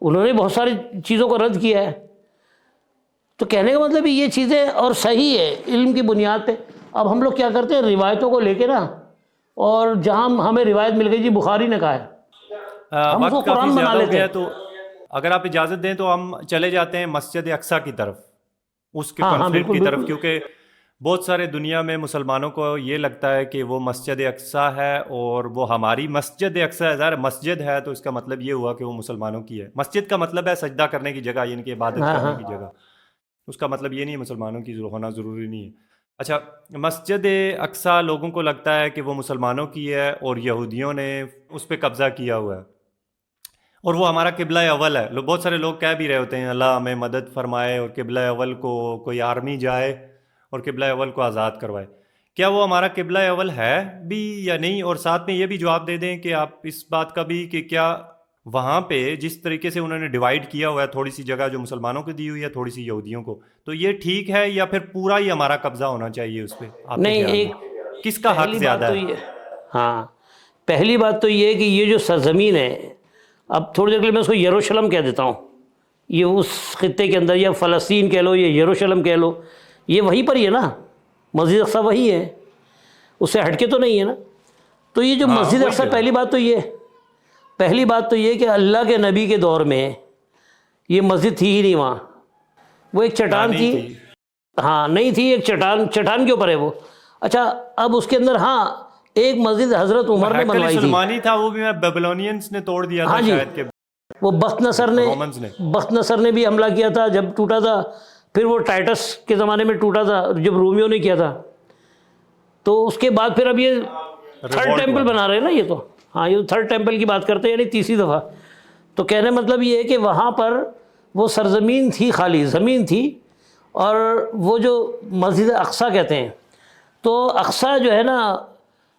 انہوں نے بہت ساری چیزوں کو رد کیا ہے. تو کہنے کا مطلب یہ چیزیں اور صحیح ہے علم کی بنیاد پہ. اب ہم لوگ کیا کرتے ہیں روایتوں کو لے کے نا، اور جہاں ہمیں روایت مل گئی جی بخاری نے کہا ہے، ہم اس کو قرآن بنا لیتے ہیں. تو اگر آپ اجازت دیں تو ہم چلے جاتے ہیں مسجد اقصیٰ کی طرف، اس کے کنفلکٹ کی طرف، کیونکہ بہت سارے دنیا میں مسلمانوں کو یہ لگتا ہے کہ وہ مسجد اقصیٰ ہے اور وہ ہماری مسجد اقصیٰ ہے. ظاہر مسجد ہے تو اس کا مطلب یہ ہوا کہ وہ مسلمانوں کی ہے. مسجد کا مطلب ہے سجدہ کرنے کی جگہ، یعنی کہ عبادت کرنے کی جگہ. اس کا مطلب یہ نہیں ہے مسلمانوں کی ہونا ضروری نہیں ہے. اچھا، مسجد اقصیٰ لوگوں کو لگتا ہے کہ وہ مسلمانوں کی ہے اور یہودیوں نے اس پہ قبضہ کیا ہوا ہے اور وہ ہمارا قبلہ اول ہے. بہت سارے لوگ کہہ بھی رہے ہوتے ہیں اللہ ہمیں مدد فرمائے اور قبلہ اول کو کوئی آرمی جائے اور قبلہ اول کو آزاد کروائے. کیا وہ ہمارا قبلہ اول ہے بھی یا نہیں؟ اور ساتھ میں یہ بھی جواب دے دیں کہ آپ اس بات کا بھی کہ کیا وہاں پہ جس طریقے سے انہوں نے ڈیوائیڈ کیا ہوا ہے، تھوڑی سی جگہ جو مسلمانوں کو دی ہوئی ہے، تھوڑی سی یہودیوں کو، تو یہ ٹھیک ہے یا پھر پورا ہی ہمارا قبضہ ہونا چاہیے اس پہ؟ نہیں، ایک کس کا حق زیادہ ہے؟ ہاں، پہلی بات تو یہ کہ یہ جو سرزمین ہے، اب تھوڑی دیر کے لیے میں اس کو یروشلم کہہ دیتا ہوں. یہ اس خطے کے اندر، یا فلسطین کہہ لو یا یروشلم کہہ لو، یہ وہیں پر ہی ہے نا. مسجد اقصیٰ وہی ہے، اس سے ہٹ کے تو نہیں ہے نا. تو یہ جو مسجد اقصیٰ، پہلی بات تو یہ کہ اللہ کے نبی کے دور میں یہ مسجد تھی ہی نہیں وہاں. وہ ایک چٹان تھی. ہاں نہیں تھی، ایک چٹان کے اوپر ہے وہ. اچھا، اب اس کے اندر ہاں ایک مسجد حضرت عمر نے بنوائی تھی. سلمانی تھا، وہ بھی بیبلونینز نے توڑ دیا تھا شاید کہ وہ بخت نصر نے بھی حملہ کیا تھا جب ٹوٹا تھا. پھر وہ ٹائٹس کے زمانے میں ٹوٹا تھا جب رومیوں نے کیا تھا. تو اس کے بعد پھر اب یہ تھرڈ ٹیمپل بنا رہے ہیں نا. یہ تو ہاں، یہ تھرڈ ٹیمپل کی بات کرتے ہیں، یعنی تیسری دفعہ. تو کہنے مطلب یہ ہے کہ وہاں پر وہ سرزمین تھی، خالی زمین تھی. اور وہ جو مسجد اقصیٰ کہتے ہیں، تو اقصیٰ جو ہے نا،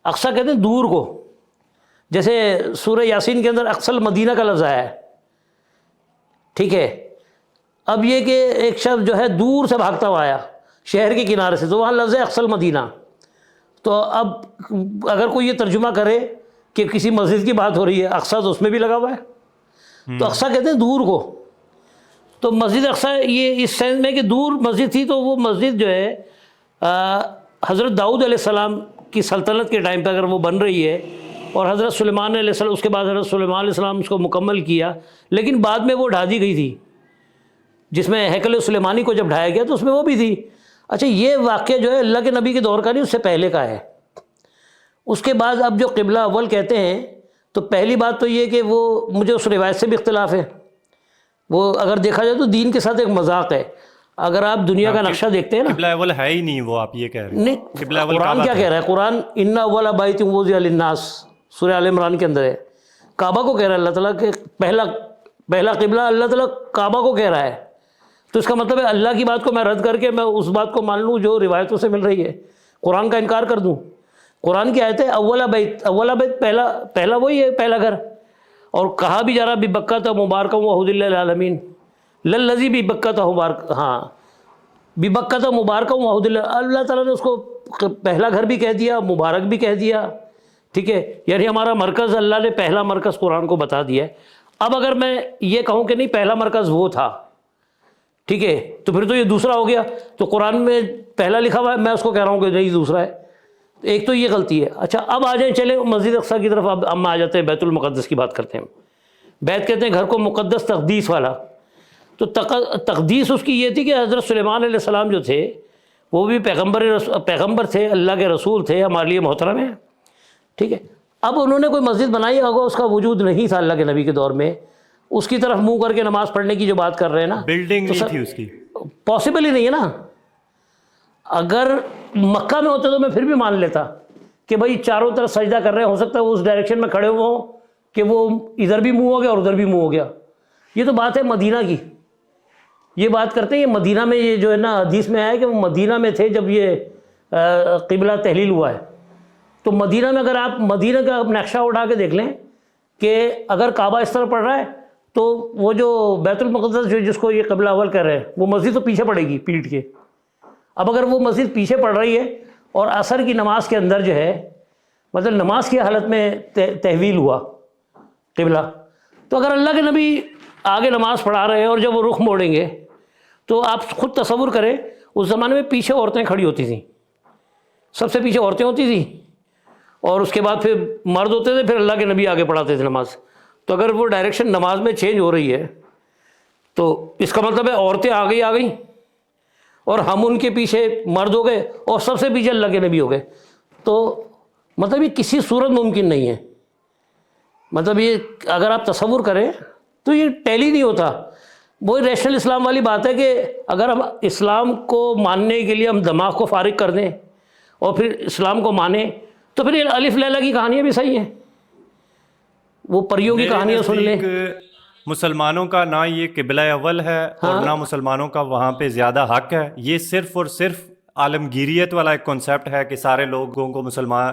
اقصیٰ کہتے ہیں دور کو. جیسے سورہ یاسین کے اندر اقصی المدینہ کا لفظ آیا ہے، ٹھیک ہے. اب یہ کہ ایک شخص جو ہے دور سے بھاگتا ہوا آیا شہر کے کنارے سے، تو وہاں لفظ ہے اقصی المدینہ. تو اب اگر کوئی یہ ترجمہ کرے کہ کسی مسجد کی بات ہو رہی ہے، اقصیٰ تو اس میں بھی لگا ہوا ہے. تو اقصیٰ کہتے ہیں دور کو. تو مسجد اقصیٰ یہ اس سینس میں کہ دور مسجد تھی. تو وہ مسجد جو ہے حضرت داؤد علیہ السلام کی سلطنت کے ٹائم پہ اگر وہ بن رہی ہے، اور حضرت سلیمان علیہ السلام، اس کے بعد حضرت سلیمان علیہ السلام اس کو مکمل کیا، لیکن بعد میں وہ ڈھا دی گئی تھی. جس میں ہیکل سلیمانی کو جب ڈھایا گیا تو اس میں وہ بھی تھی. اچھا، یہ واقعہ جو ہے اللہ کے نبی کے دور کا نہیں، اس سے پہلے کا ہے. اس کے بعد اب جو قبلہ اول کہتے ہیں، تو پہلی بات تو یہ کہ وہ مجھے اس روایت سے بھی اختلاف ہے. وہ اگر دیکھا جائے تو دین کے ساتھ ایک مذاق ہے. اگر آپ دنیا کا نقشہ دیکھتے ہیں نا، قبلہ اول ہے ہی نہیں وہ، آپ یہ کہہ رہے ہیں. نہیں، قرآن کیا کہہ رہا ہے؟ قرآن ان اول بیت وضع للناس، سورہ آل عمران کے اندر ہے. کعبہ کو کہہ رہا ہے اللہ تعالیٰ کہ پہلا قبلہ اللہ تعالیٰ کعبہ کو کہہ رہا ہے. تو اس کا مطلب ہے اللہ کی بات کو میں رد کر کے میں اس بات کو مان لوں جو روایتوں سے مل رہی ہے، قرآن کا انکار کر دوں. قرآن کی آیت ہے اولا بیت، پہلا وہی ہے، پہلا گھر. اور کہا بھی جا رہا ببکۃ مبارکہ وہدی للعالمین، للذی ببکۃ مبارک، ہاں ببکۃ مبارکہ وہدی، اللہ تعالیٰ نے اس کو پہلا گھر بھی کہہ دیا، مبارک بھی کہہ دیا. ٹھیک ہے، یعنی ہمارا مرکز، اللہ نے پہلا مرکز قرآن کو بتا دیا ہے. اب اگر میں یہ کہوں کہ نہیں پہلا مرکز وہ تھا، ٹھیک ہے، تو پھر تو یہ دوسرا ہو گیا، تو قرآن میں پہلا لکھا ہوا ہے، میں اس کو کہہ رہا ہوں کہ نہیں دوسرا ہے، ایک تو یہ غلطی ہے۔ اچھا اب آ جائیں، چلیں مسجد اقصیٰ کی طرف، اب ہم آ جاتے ہیں بیت المقدس کی بات کرتے ہیں۔ بیت کہتے ہیں گھر کو مقدس تقدیس والا، تو تقدیس اس کی یہ تھی کہ حضرت سلیمان علیہ السلام جو تھے وہ بھی پیغمبر تھے، اللہ کے رسول تھے، ہمارے لیے محترم ہیں، ٹھیک ہے۔ اب انہوں نے کوئی مسجد بنائی ہوگا، اس کا وجود نہیں تھا اللہ کے نبی کے دور میں، اس کی طرف منہ کر کے نماز پڑھنے کی جو بات کر رہے ہیں نا، بلڈنگ نہیں تھی اس کی، پاسبل ہی نہیں ہے نا۔ اگر مکہ میں ہوتا تو میں پھر بھی مان لیتا کہ بھائی چاروں طرف سجدہ کر رہے ہیں، ہو سکتا ہے وہ اس ڈائریکشن میں کھڑے ہوئے ہوں کہ وہ ادھر بھی منہ ہو گیا اور ادھر بھی منہ ہو گیا۔ یہ تو بات ہے مدینہ کی، یہ بات کرتے ہیں یہ مدینہ میں، یہ جو ہے نا حدیث میں آیا کہ وہ مدینہ میں تھے جب یہ قبلہ تحلیل ہوا ہے۔ تو مدینہ میں اگر آپ مدینہ کا نقشہ اٹھا کے دیکھ لیں کہ اگر کعبہ اس طرح پڑ رہا ہے تو وہ جو بیت المقدس جو جس کو یہ قبلہ اول کر رہے ہیں، وہ مسجد تو پیچھے پڑے گی پیٹ کے۔ اب اگر وہ مسجد پیچھے پڑ رہی ہے اور عصر کی نماز کے اندر جو ہے مطلب نماز کی حالت میں تحویل ہوا قبلہ، تو اگر اللہ کے نبی آگے نماز پڑھا رہے ہیں اور جب وہ رخ موڑیں گے تو آپ خود تصور کریں اس زمانے میں پیچھے عورتیں کھڑی ہوتی تھیں، سب سے پیچھے عورتیں ہوتی تھیں، اور اس کے بعد پھر مرد ہوتے تھے، پھر اللہ کے نبی آگے پڑھاتے تھے نماز۔ تو اگر وہ ڈائریکشن نماز میں چینج ہو رہی ہے تو اس کا مطلب ہے عورتیں آگے آ گئیں اور ہم ان کے پیچھے مرد ہو گئے اور سب سے پیچھے اللہ کے نبی ہو گئے۔ تو مطلب یہ کسی صورت ممکن نہیں ہے، مطلب یہ اگر آپ تصور کریں تو یہ ٹیلی نہیں ہوتا۔ وہی ریشنل اسلام والی بات ہے کہ اگر ہم اسلام کو ماننے کے لیے ہم دماغ کو فارغ کر دیں اور پھر اسلام کو مانیں تو پھر الف لیلا کی کہانیاں بھی صحیح ہیں، وہ پریوں کی کہانیاں سن لیں۔ مسلمانوں کا نہ یہ قبلہ اول ہے اور نہ مسلمانوں کا وہاں پہ زیادہ حق ہے، یہ صرف اور صرف عالمگیریت والا ایک کنسیپٹ ہے کہ سارے لوگوں کو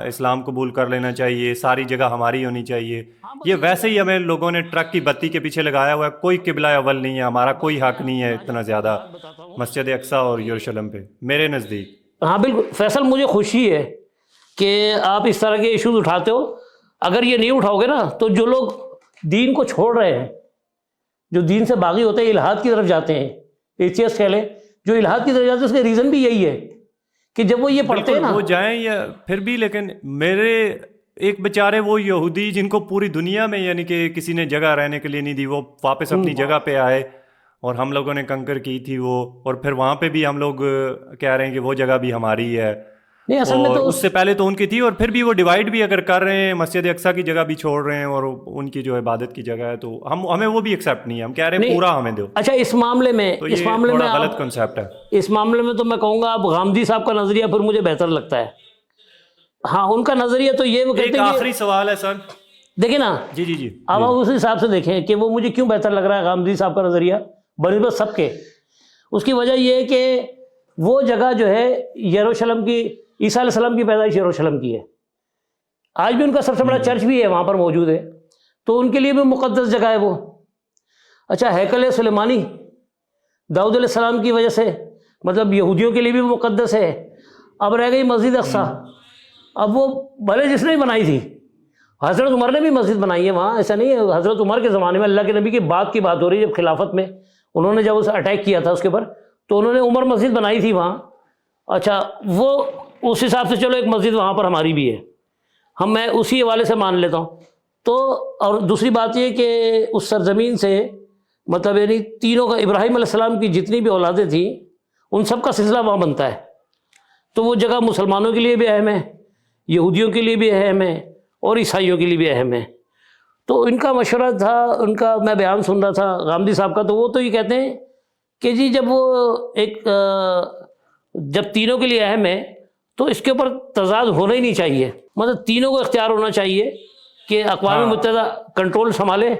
اسلام قبول کر لینا چاہیے، ساری جگہ ہماری ہونی چاہیے۔ یہ ویسے ہی ہمیں لوگوں نے ٹرک کی بتی کے پیچھے لگایا ہوا ہے، کوئی قبلہ اول نہیں ہے، ہمارا کوئی حق نہیں ہے اتنا زیادہ مسجد اقصیٰ اور یروشلم پہ میرے نزدیک۔ ہاں بالکل فیصل، مجھے خوشی ہے کہ آپ اس طرح کے ایشوز اٹھاتے ہو۔ اگر یہ نہیں اٹھاؤ گے نا تو جو لوگ دین کو چھوڑ رہے ہیں، جو دین سے باغی ہوتے ہیں، الحاد کی طرف جاتے ہیں، ایتھیسٹ کہہ لیں، جو الحاد کی طرف جاتے ہیں، اس کا ریزن بھی یہی ہے کہ جب وہ یہ پڑھتے ہیں نا وہ جائیں یا پھر بھی، لیکن میرے ایک بیچارے وہ یہودی جن کو پوری دنیا میں یعنی کہ کسی نے جگہ رہنے کے لیے نہیں دی، وہ واپس اپنی جگہ پہ آئے اور ہم لوگوں نے کنکر کی تھی وہ، اور پھر وہاں پہ بھی ہم لوگ کہہ رہے ہیں کہ وہ جگہ بھی ہماری ہے، نہیں اصل میں تو اس سے پہلے تو ان کی تھی، اور پھر بھی وہ ڈیوائیڈ بھی اگر کر رہے ہیں، مسجد اقصیٰ کی جگہ بھی چھوڑ رہے ہیں اور ان کی جو عبادت کی جگہ ہے، تو ہمیں وہ بھی ایکسیپٹ نہیں ہے، ہم کہہ رہے ہیں پورا ہمیں دو۔ اچھا اس معاملے میں غلط کنسیپٹ ہے اس معاملے میں تو میں کہوں گا آپ غامدی صاحب کا نظریہ پھر مجھے بہتر لگتا ہے۔ ہاں ان کا نظریہ تو یہ، وہ کہتے ہیں، ایک آخری سوال ہے سر، دیکھیں نا جی اب آپ اس حساب سے دیکھیں کہ وہ مجھے کیوں بہتر لگ رہا ہے غامدی صاحب کا نظریہ بنسبت سب کے۔ اس کی وجہ یہ ہے کہ وہ جگہ جو ہے یروشلم کی، عیسیٰ علیہ السلام کی پیدائش یروشلم کی ہے، آج بھی ان کا سب سے بڑا چرچ بھی ہے وہاں پر موجود ہے، تو ان کے لیے بھی مقدس جگہ ہے وہ۔ اچھا ہیکل سلیمانی داؤد علیہ السلام کی وجہ سے مطلب یہودیوں کے لیے بھی مقدس ہے۔ اب رہ گئی مسجد اقصیٰ، اب وہ بھلے جس نے بنائی تھی، حضرت عمر نے بھی مسجد بنائی ہے وہاں، ایسا نہیں ہے، حضرت عمر کے زمانے میں اللہ کے نبی کی بات ہو رہی ہے، جب خلافت میں انہوں نے جب اسے اٹیک کیا تھا اس کے اوپر، تو انہوں نے عمر مسجد بنائی تھی وہاں۔ اچھا وہ اس حساب سے چلو ایک مسجد وہاں پر ہماری بھی ہے، میں اسی حوالے سے مان لیتا ہوں۔ تو اور دوسری بات یہ کہ اس سرزمین سے مطلب یعنی تینوں کا، ابراہیم علیہ السلام کی جتنی بھی اولادیں تھیں ان سب کا سلسلہ وہاں بنتا ہے، تو وہ جگہ مسلمانوں کے لیے بھی اہم ہے، یہودیوں کے لیے بھی اہم ہے اور عیسائیوں کے لیے بھی اہم ہے۔ تو ان کا مشورہ تھا، ان کا میں بیان سن رہا تھا غامدی صاحب کا، تو وہ تو یہ کہتے ہیں کہ جی جب وہ جب تینوں کے لیے اہم ہے تو اس کے اوپر تضاد ہونا ہی نہیں چاہیے، مطلب تینوں کو اختیار ہونا چاہیے کہ اقوام متحدہ کنٹرول سنبھالے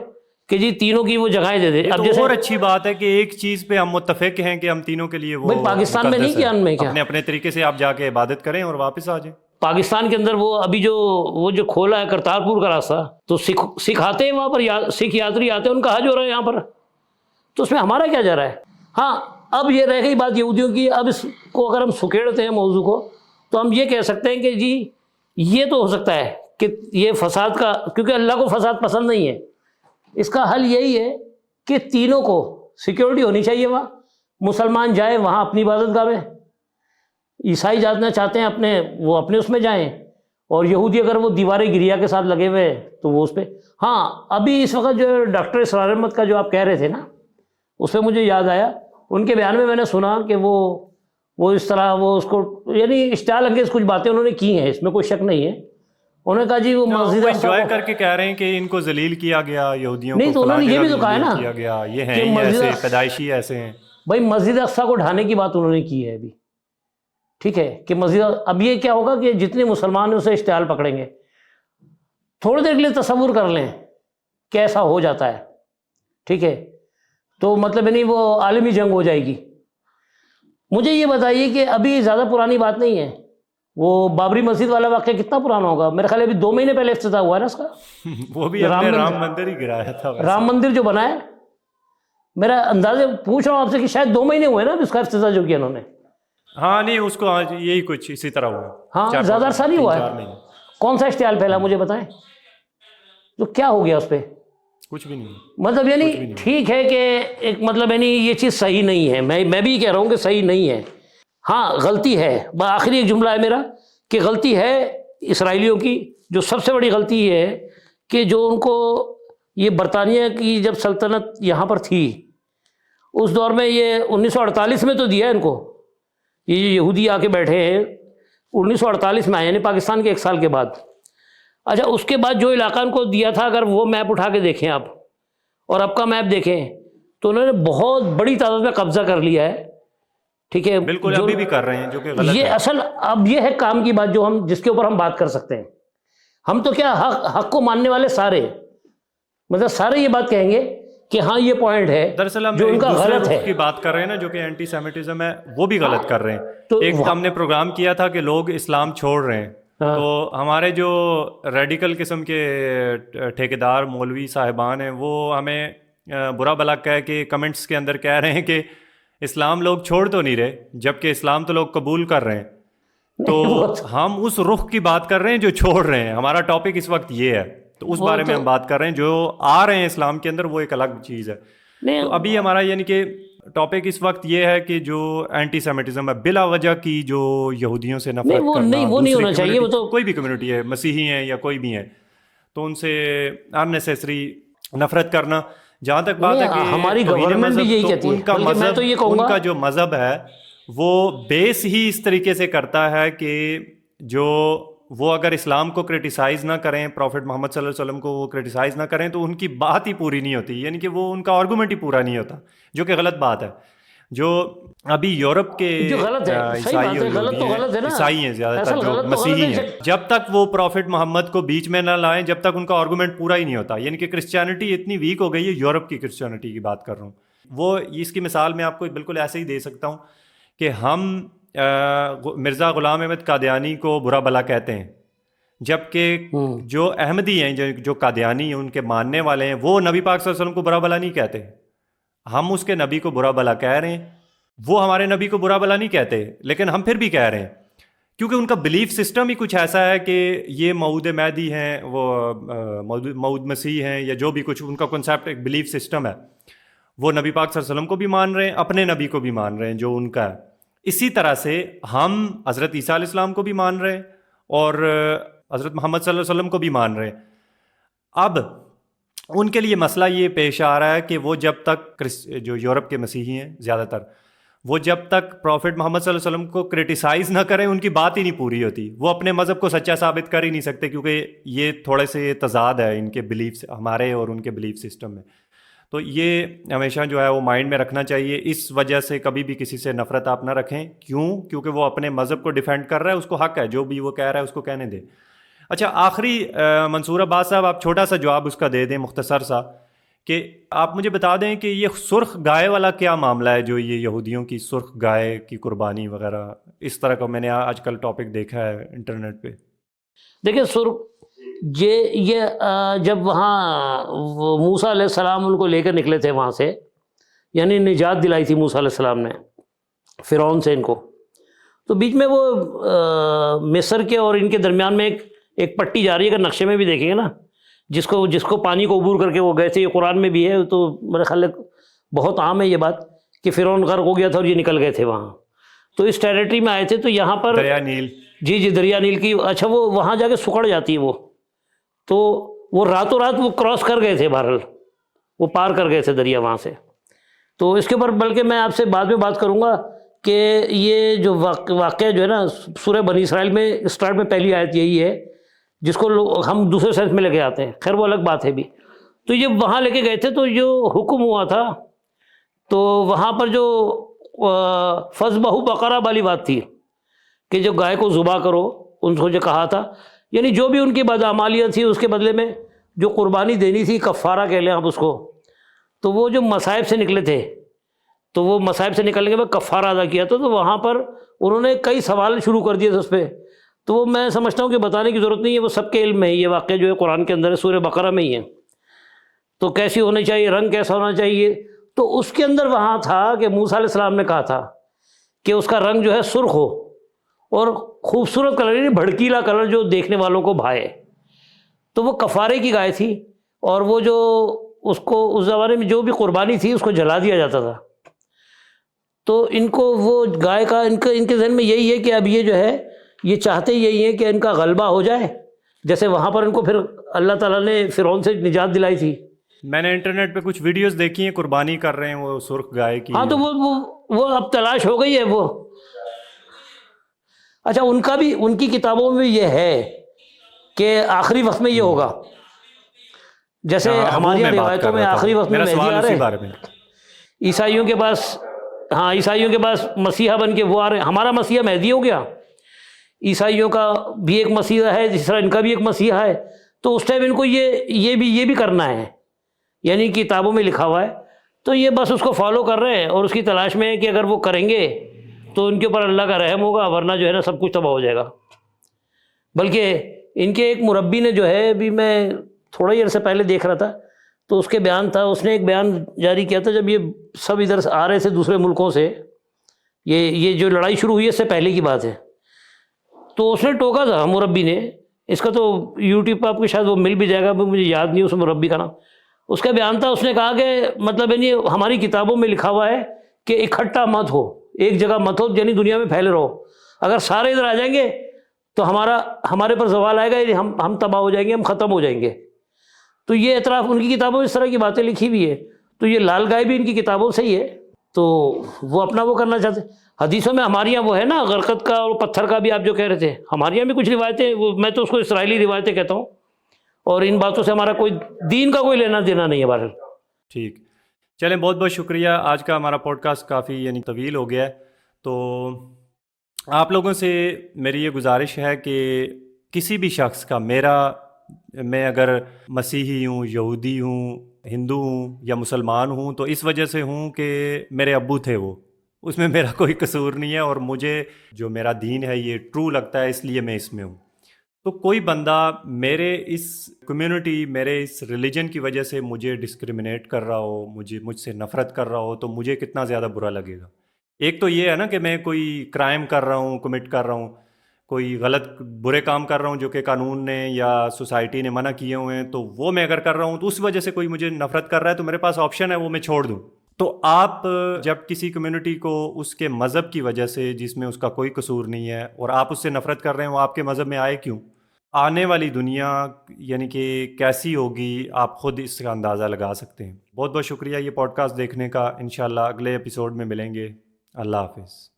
کہ جی تینوں کی وہ جگہیں دے دے۔ اب جیسے اور اچھی بات ہے کہ ایک چیز پہ ہم متفق ہیں کہ ہم تینوں کے لیے وہ پاکستان میں نہیں کیا، ان میں کیا اپنے طریقے سے آپ جا کے عبادت کریں اور واپس آ جائیں۔ پاکستان کے اندر وہ ابھی جو کھولا ہے کرتارپور کا راستہ، تو سکھ آتے ہیں وہاں پر، سکھ یاتری آتے ہیں، ان کا حج ہو رہا ہے یہاں پر، تو اس میں ہمارا کیا جا رہا ہے؟ ہاں اب یہ رہ گئی بات یہودیوں کی، اب اس کو اگر ہم سکیڑتے ہیں موضوع کو تو ہم یہ کہہ سکتے ہیں کہ جی یہ تو ہو سکتا ہے کہ یہ فساد کا، کیونکہ اللہ کو فساد پسند نہیں ہے، اس کا حل یہی ہے کہ تینوں کو سیکیورٹی ہونی چاہیے وہاں، مسلمان جائیں وہاں اپنی عبادت گاہ میں، عیسائی جانا چاہتے ہیں اپنے وہ اپنے اس میں جائیں، اور یہودی اگر وہ دیوار گریا کے ساتھ لگے ہوئے تو وہ اس پہ. ہاں ابھی اس وقت جو ڈاکٹر اسرار احمد کا جو آپ کہہ رہے تھے نا، اس پہ مجھے یاد آیا ان کے بیان میں نے سنا کہ وہ اس طرح وہ اس کو یعنی اشتعال انگیز کچھ باتیں انہوں نے کی ہیں، اس میں کوئی شک نہیں ہے. انہوں نے کہا جی وہ مسجد انجوائے کر کے کہہ رہے ہیں کہ ان کو ذلیل کیا گیا، یہودیوں نہیں کو تو انہوں نے یہ بھی تو کہا ہے نا کیا گیا، یہ ہیں یہ ایسے پیدائشی ایسے ہیں. بھائی مسجد اقصیٰ کو ڈھانے کی بات انہوں نے کی ہے ابھی، ٹھیک ہے کہ مسجد. اب یہ کیا ہوگا کہ جتنے مسلمان ہیں اسے اشتعال پکڑیں گے. تھوڑی دیر کے لیے تصور کر لیں کیسا ہو جاتا ہے، ٹھیک ہے، تو مطلب نہیں وہ عالمی جنگ ہو جائے گی. مجھے یہ بتائیے کہ ابھی زیادہ پرانی بات نہیں ہے، وہ بابری مسجد والا واقعہ کتنا پرانا ہوگا؟ میرے خیال ہے ابھی 2 مہینے پہلے افتتاح ہوا ہے نا اس کا. وہ بھی رام مندر ہی گرایا تھا. رام مندر جو بنا ہے، میرا اندازے پوچھ رہا ہوں آپ سے کہ شاید 2 مہینے ہوئے نا اس کا افتتاح جو کیا انہوں نے. ہاں نہیں اس کو یہی کچھ اسی طرح ہوا. ہاں زیادہ عرصہ نہیں ہوا ہے. کون سا اشتعال پھیلا مجھے بتائیں، تو کیا ہو گیا اس پہ؟ کچھ بھی نہیں. مطلب یعنی ٹھیک ہے کہ ایک مطلب یعنی یہ چیز صحیح نہیں ہے، میں بھی کہہ رہا ہوں کہ صحیح نہیں ہے. ہاں غلطی ہے، آخری ایک جملہ ہے میرا کہ غلطی ہے اسرائیلیوں کی. جو سب سے بڑی غلطی یہ ہے کہ جو ان کو یہ برطانیہ کی جب سلطنت یہاں پر تھی اس دور میں، یہ 1948 میں تو دیا ان کو، یہ یہودی آ کے بیٹھے ہیں 1948 میں آئے یعنی پاکستان کے 1 سال کے بعد. اچھا اس کے بعد جو علاقہ ان کو دیا تھا، اگر وہ میپ اٹھا کے دیکھیں آپ اور اب کا میپ دیکھیں تو انہوں نے بہت بڑی تعداد میں قبضہ کر لیا ہے، ٹھیک ہے. بالکل ابھی بھی کر رہے ہیں جو کہ غلط ہے. یہ اصل اب یہ ہے کام کی بات جو جس کے اوپر ہم بات کر سکتے ہیں. ہم تو کیا حق کو ماننے والے سارے مطلب سارے یہ بات کہیں گے کہ ہاں یہ پوائنٹ ہے دراصل ہم جو ان کا غلط ہے کی بات کر رہے ہیں نا، جو کہ اینٹی سیمیٹزم ہے وہ بھی غلط کر رہے ہیں. ایک ہم نے پروگرام کیا تھا کہ لوگ اسلام چھوڑ رہے ہیں، تو ہمارے جو ریڈیکل قسم کے ٹھیکیدار مولوی صاحبان ہیں وہ ہمیں برا بھلا کہہ کے کمنٹس کے اندر کہہ رہے ہیں کہ اسلام لوگ چھوڑ تو نہیں رہے جبکہ اسلام تو لوگ قبول کر رہے ہیں. تو ہم اس رخ کی بات کر رہے ہیں جو چھوڑ رہے ہیں. ہمارا ٹاپک اس وقت یہ ہے، تو اس بارے میں ہم بات کر رہے ہیں. جو آ رہے ہیں اسلام کے اندر وہ ایک الگ چیز ہے. تو ابھی ہمارا یعنی کہ ٹاپک اس وقت یہ ہے کہ جو اینٹی سیمیٹزم ہے، بلا وجہ کی جو یہودیوں سے نفرت کرنا، وہ نہیں ہونا چاہیے. وہ تو کوئی بھی کمیونٹی ہے، مسیحی ہیں یا کوئی بھی ہیں، تو ان سے ان نفرت کرنا. جہاں تک بات ہے کہ ہماری گورنمنٹ بھی یہی کہتی ہے، میں تو یہ کہوں گا ان کا جو مذہب ہے وہ بیس ہی اس طریقے سے کرتا ہے کہ جو وہ اگر اسلام کو کرٹیسائز نہ کریں، پروفٹ محمد صلی اللہ علیہ وسلم کو وہ کرٹیسائز نہ کریں تو ان کی بات ہی پوری نہیں ہوتی، یعنی کہ وہ ان کا آرگومنٹ ہی پورا نہیں ہوتا، جو کہ غلط بات ہے. جو ابھی یورپ کے عیسائی ہیں زیادہ تر جو مسیحی ہیں، جب تک وہ پروفٹ محمد کو بیچ میں نہ لائیں جب تک ان کا آرگومنٹ پورا ہی نہیں ہوتا. یعنی کہ کرسچینٹی اتنی ویک ہو گئی ہے، یورپ کی کرسچینٹی کی بات کر رہا ہوں. وہ اس کی مثال میں آپ کو بالکل ایسے ہی دے سکتا ہوں کہ ہم مرزا غلام احمد قادیانی کو برا بھلا کہتے ہیں، جبکہ جو احمدی ہیں جو قادیانی ہیں ان کے ماننے والے ہیں وہ نبی پاک صلی اللہ علیہ وسلم کو برا بھلا نہیں کہتے. ہم اس کے نبی کو برا بھلا کہہ رہے ہیں، وہ ہمارے نبی کو برا بھلا نہیں کہتے، لیکن ہم پھر بھی کہہ رہے ہیں کیونکہ ان کا بلیف سسٹم ہی کچھ ایسا ہے کہ یہ موعود مہدی ہیں، وہ موعود مسیح ہیں، یا جو بھی کچھ ان کا کنسیپٹ ایک بلیف سسٹم ہے. وہ نبی پاک صلی اللہ علیہ وسلم کو بھی مان رہے ہیں، اپنے نبی کو بھی مان رہے ہیں جو ان کا ہے. اسی طرح سے ہم حضرت عیسیٰ علیہ السلام کو بھی مان رہے ہیں اور حضرت محمد صلی اللہ علیہ وسلم کو بھی مان رہے ہیں. اب ان کے لیے مسئلہ یہ پیش آ رہا ہے کہ وہ جب تک جو یورپ کے مسیحی ہیں زیادہ تر، وہ جب تک پروفٹ محمد صلی اللہ علیہ وسلم کو کرٹیسائز نہ کریں ان کی بات ہی نہیں پوری ہوتی. وہ اپنے مذہب کو سچا ثابت کر ہی نہیں سکتے کیونکہ یہ تھوڑے سے تضاد ہے ان کے بلیف ہمارے اور ان کے بلیف سسٹم میں. تو یہ ہمیشہ جو ہے وہ مائنڈ میں رکھنا چاہیے. اس وجہ سے کبھی بھی کسی سے نفرت آپ نہ رکھیں. کیونکہ وہ اپنے مذہب کو ڈیفینڈ کر رہا ہے، اس کو حق ہے جو بھی وہ کہہ رہا ہے اس کو کہنے دے. اچھا آخری منصور عباس صاحب آپ چھوٹا سا جواب اس کا دے دیں مختصر سا، کہ آپ مجھے بتا دیں کہ یہ سرخ گائے والا کیا معاملہ ہے، جو یہ یہودیوں کی سرخ گائے کی قربانی وغیرہ اس طرح کا میں نے آج کل ٹاپک دیکھا ہے انٹرنیٹ پہ. دیکھیں سرخ یہ جب وہاں موسیٰ علیہ السلام ان کو لے کر نکلے تھے وہاں سے، یعنی نجات دلائی تھی موسیٰ علیہ السلام نے فرعون سے ان کو، تو بیچ میں وہ مصر کے اور ان کے درمیان میں ایک پٹی جا رہی ہے، اگر نقشے میں بھی دیکھیں گے نا، جس کو پانی کو عبور کر کے وہ گئے تھے. یہ قرآن میں بھی ہے، تو میرے خیال بہت عام ہے یہ بات کہ فرعون غرق ہو گیا تھا اور یہ نکل گئے تھے وہاں، تو اس ٹیریٹری میں آئے تھے. تو یہاں پر دریا نیل. جی دریا نیل کی. اچھا وہ وہاں جا کے سکڑ جاتی ہے وہ، تو وہ راتوں رات وہ کراس کر گئے تھے، بہرحال وہ پار کر گئے تھے دریا وہاں سے. تو اس کے اوپر بلکہ میں آپ سے بعد میں بات کروں گا کہ یہ جو واقعہ جو ہے نا سورہ بنی اسرائیل میں اسٹارٹ میں پہلی آیت یہی ہے جس کو ہم دوسرے سینس میں لے کے آتے ہیں، خیر وہ الگ بات ہے بھی. تو یہ وہاں لے کے گئے تھے، تو جو حکم ہوا تھا تو وہاں پر جو فذبحوا بقرہ والی بات تھی کہ جو گائے کو ذبح کرو، ان کو جو کہا تھا، یعنی جو بھی ان کی بدعمالیاں تھی اس کے بدلے میں جو قربانی دینی تھی، کفارہ کہہ لیں آپ اس کو. تو وہ جو مصائب سے نکلے تھے، تو وہ مصائب سے نکلنے کے بعد کفارہ ادا کیا تھا. تو وہاں پر انہوں نے کئی سوال شروع کر دیے تھے اس پہ. تو وہ میں سمجھتا ہوں کہ بتانے کی ضرورت نہیں ہے، وہ سب کے علم میں ہے. یہ واقعہ جو ہے قرآن کے اندر ہے، سورہ بقرہ میں ہی ہے. تو کیسی ہونی چاہیے، رنگ کیسا ہونا چاہیے. تو اس کے اندر وہاں تھا کہ موسیٰ علیہ السلام نے کہا تھا کہ اس کا رنگ جو ہے سرخ ہو اور خوبصورت کلر، یعنی بھڑکیلا کلر جو دیکھنے والوں کو بھائے. تو وہ کفارے کی گائے تھی، اور وہ جو اس کو اس زمانے میں جو بھی قربانی تھی اس کو جلا دیا جاتا تھا. تو ان کو وہ گائے کا ان کے ذہن میں یہی ہے کہ اب یہ جو ہے یہ چاہتے یہی ہے کہ ان کا غلبہ ہو جائے، جیسے وہاں پر ان کو پھر اللہ تعالیٰ نے فرعون سے نجات دلائی تھی. میں نے انٹرنیٹ پہ کچھ ویڈیوز دیکھی ہیں، قربانی کر رہے ہیں وہ سرخ گائے کی. ہاں تو وہ اب تلاش ہو گئی ہے وہ. اچھا ان کا بھی ان کی کتابوں میں یہ ہے کہ آخری وقت میں یہ ہوگا، جیسے ہماری روایتوں میں آخری وقت میں مہدی آ رہے ہیں. عیسائیوں کے پاس عیسائیوں کے پاس مسیحا بن کے وہ آ رہے ہیں. ہمارا مسیحا مہدی ہو گیا، عیسائیوں کا بھی ایک مسیحا ہے جس طرح ان کا بھی ایک مسیحا ہے. تو اس ٹائم ان کو یہ بھی کرنا ہے، یعنی کتابوں میں لکھا ہوا ہے. تو یہ بس اس کو فالو کر رہے ہیں اور اس کی تلاش میں ہے کہ اگر وہ کریں گے تو ان کے اوپر اللہ کا رحم ہوگا، ورنہ جو ہے نا سب کچھ تباہ ہو جائے گا. بلکہ ان کے ایک مربی نے جو ہے، ابھی میں تھوڑا ہی عرصے پہلے دیکھ رہا تھا، تو اس کے بیان تھا، اس نے ایک بیان جاری کیا تھا جب یہ سب ادھر سے آ رہے تھے دوسرے ملکوں سے، یہ جو لڑائی شروع ہوئی ہے اس سے پہلے کی بات ہے. تو اس نے ٹوکا تھا مربی نے، اس کا تو یوٹیوب پہ آپ کو شاید وہ مل بھی جائے گا، مجھے یاد نہیں اس مربی کا نام. اس کا بیان تھا، اس نے کہا کہ مطلب یعنی ہماری کتابوں میں لکھا ہوا ہے کہ اکٹھا مت ہو، ایک جگہ مت ہو، یعنی دنیا میں پھیلے رہو. اگر سارے ادھر آ جائیں گے تو ہمارے پر زوال آئے گا، یعنی ہم تباہ ہو جائیں گے، ہم ختم ہو جائیں گے. تو یہ اعتراف ان کی کتابوں میں اس طرح کی باتیں لکھی ہوئی ہے. تو یہ لال گائے بھی ان کی کتابوں سے ہی ہے. تو وہ اپنا وہ کرنا چاہتے. حدیثوں میں ہمارے یہاں وہ ہے نا غرقت کا اور پتھر کا بھی آپ جو کہہ رہے تھے، ہمارے یہاں بھی کچھ روایتیں، میں تو اس کو اسرائیلی روایتیں کہتا ہوں، اور ان باتوں سے ہمارا کوئی دین کا کوئی لینا دینا نہیں ہے. بہرحال ٹھیک، چلیں بہت بہت شکریہ. آج کا ہمارا پوڈ کاسٹ کافی یعنی طویل ہو گیا ہے. تو آپ لوگوں سے میری یہ گزارش ہے کہ کسی بھی شخص کا، میں اگر مسیحی ہوں، یہودی ہوں، ہندو ہوں یا مسلمان ہوں، تو اس وجہ سے ہوں کہ میرے ابو تھے وہ، اس میں میرا کوئی قصور نہیں ہے، اور مجھے جو میرا دین ہے یہ ٹرو لگتا ہے، اس لیے میں اس میں ہوں. تو کوئی بندہ میرے اس کمیونٹی، میرے اس ریلیجن کی وجہ سے مجھے ڈسکریمنیٹ کر رہا ہو، مجھ سے نفرت کر رہا ہو، تو مجھے کتنا زیادہ برا لگے گا. ایک تو یہ ہے نا کہ میں کوئی کرائم کر رہا ہوں، کمٹ کر رہا ہوں، کوئی غلط برے کام کر رہا ہوں جو کہ قانون نے یا سوسائٹی نے منع کیے ہوئے ہیں، تو وہ میں اگر کر رہا ہوں تو اس وجہ سے کوئی مجھے نفرت کر رہا ہے، تو میرے پاس آپشن ہے وہ میں چھوڑ دوں. تو آپ جب کسی کمیونٹی کو اس کے مذہب کی وجہ سے، جس میں اس کا کوئی قصور نہیں ہے، اور آپ اس سے نفرت کر رہے ہیں، وہ آپ کے مذہب میں آئے کیوں؟ آنے والی دنیا یعنی کہ کیسی ہوگی آپ خود اس کا اندازہ لگا سکتے ہیں. بہت بہت شکریہ یہ پوڈ کاسٹ دیکھنے کا. انشاءاللہ اگلے ایپیسوڈ میں ملیں گے. اللہ حافظ.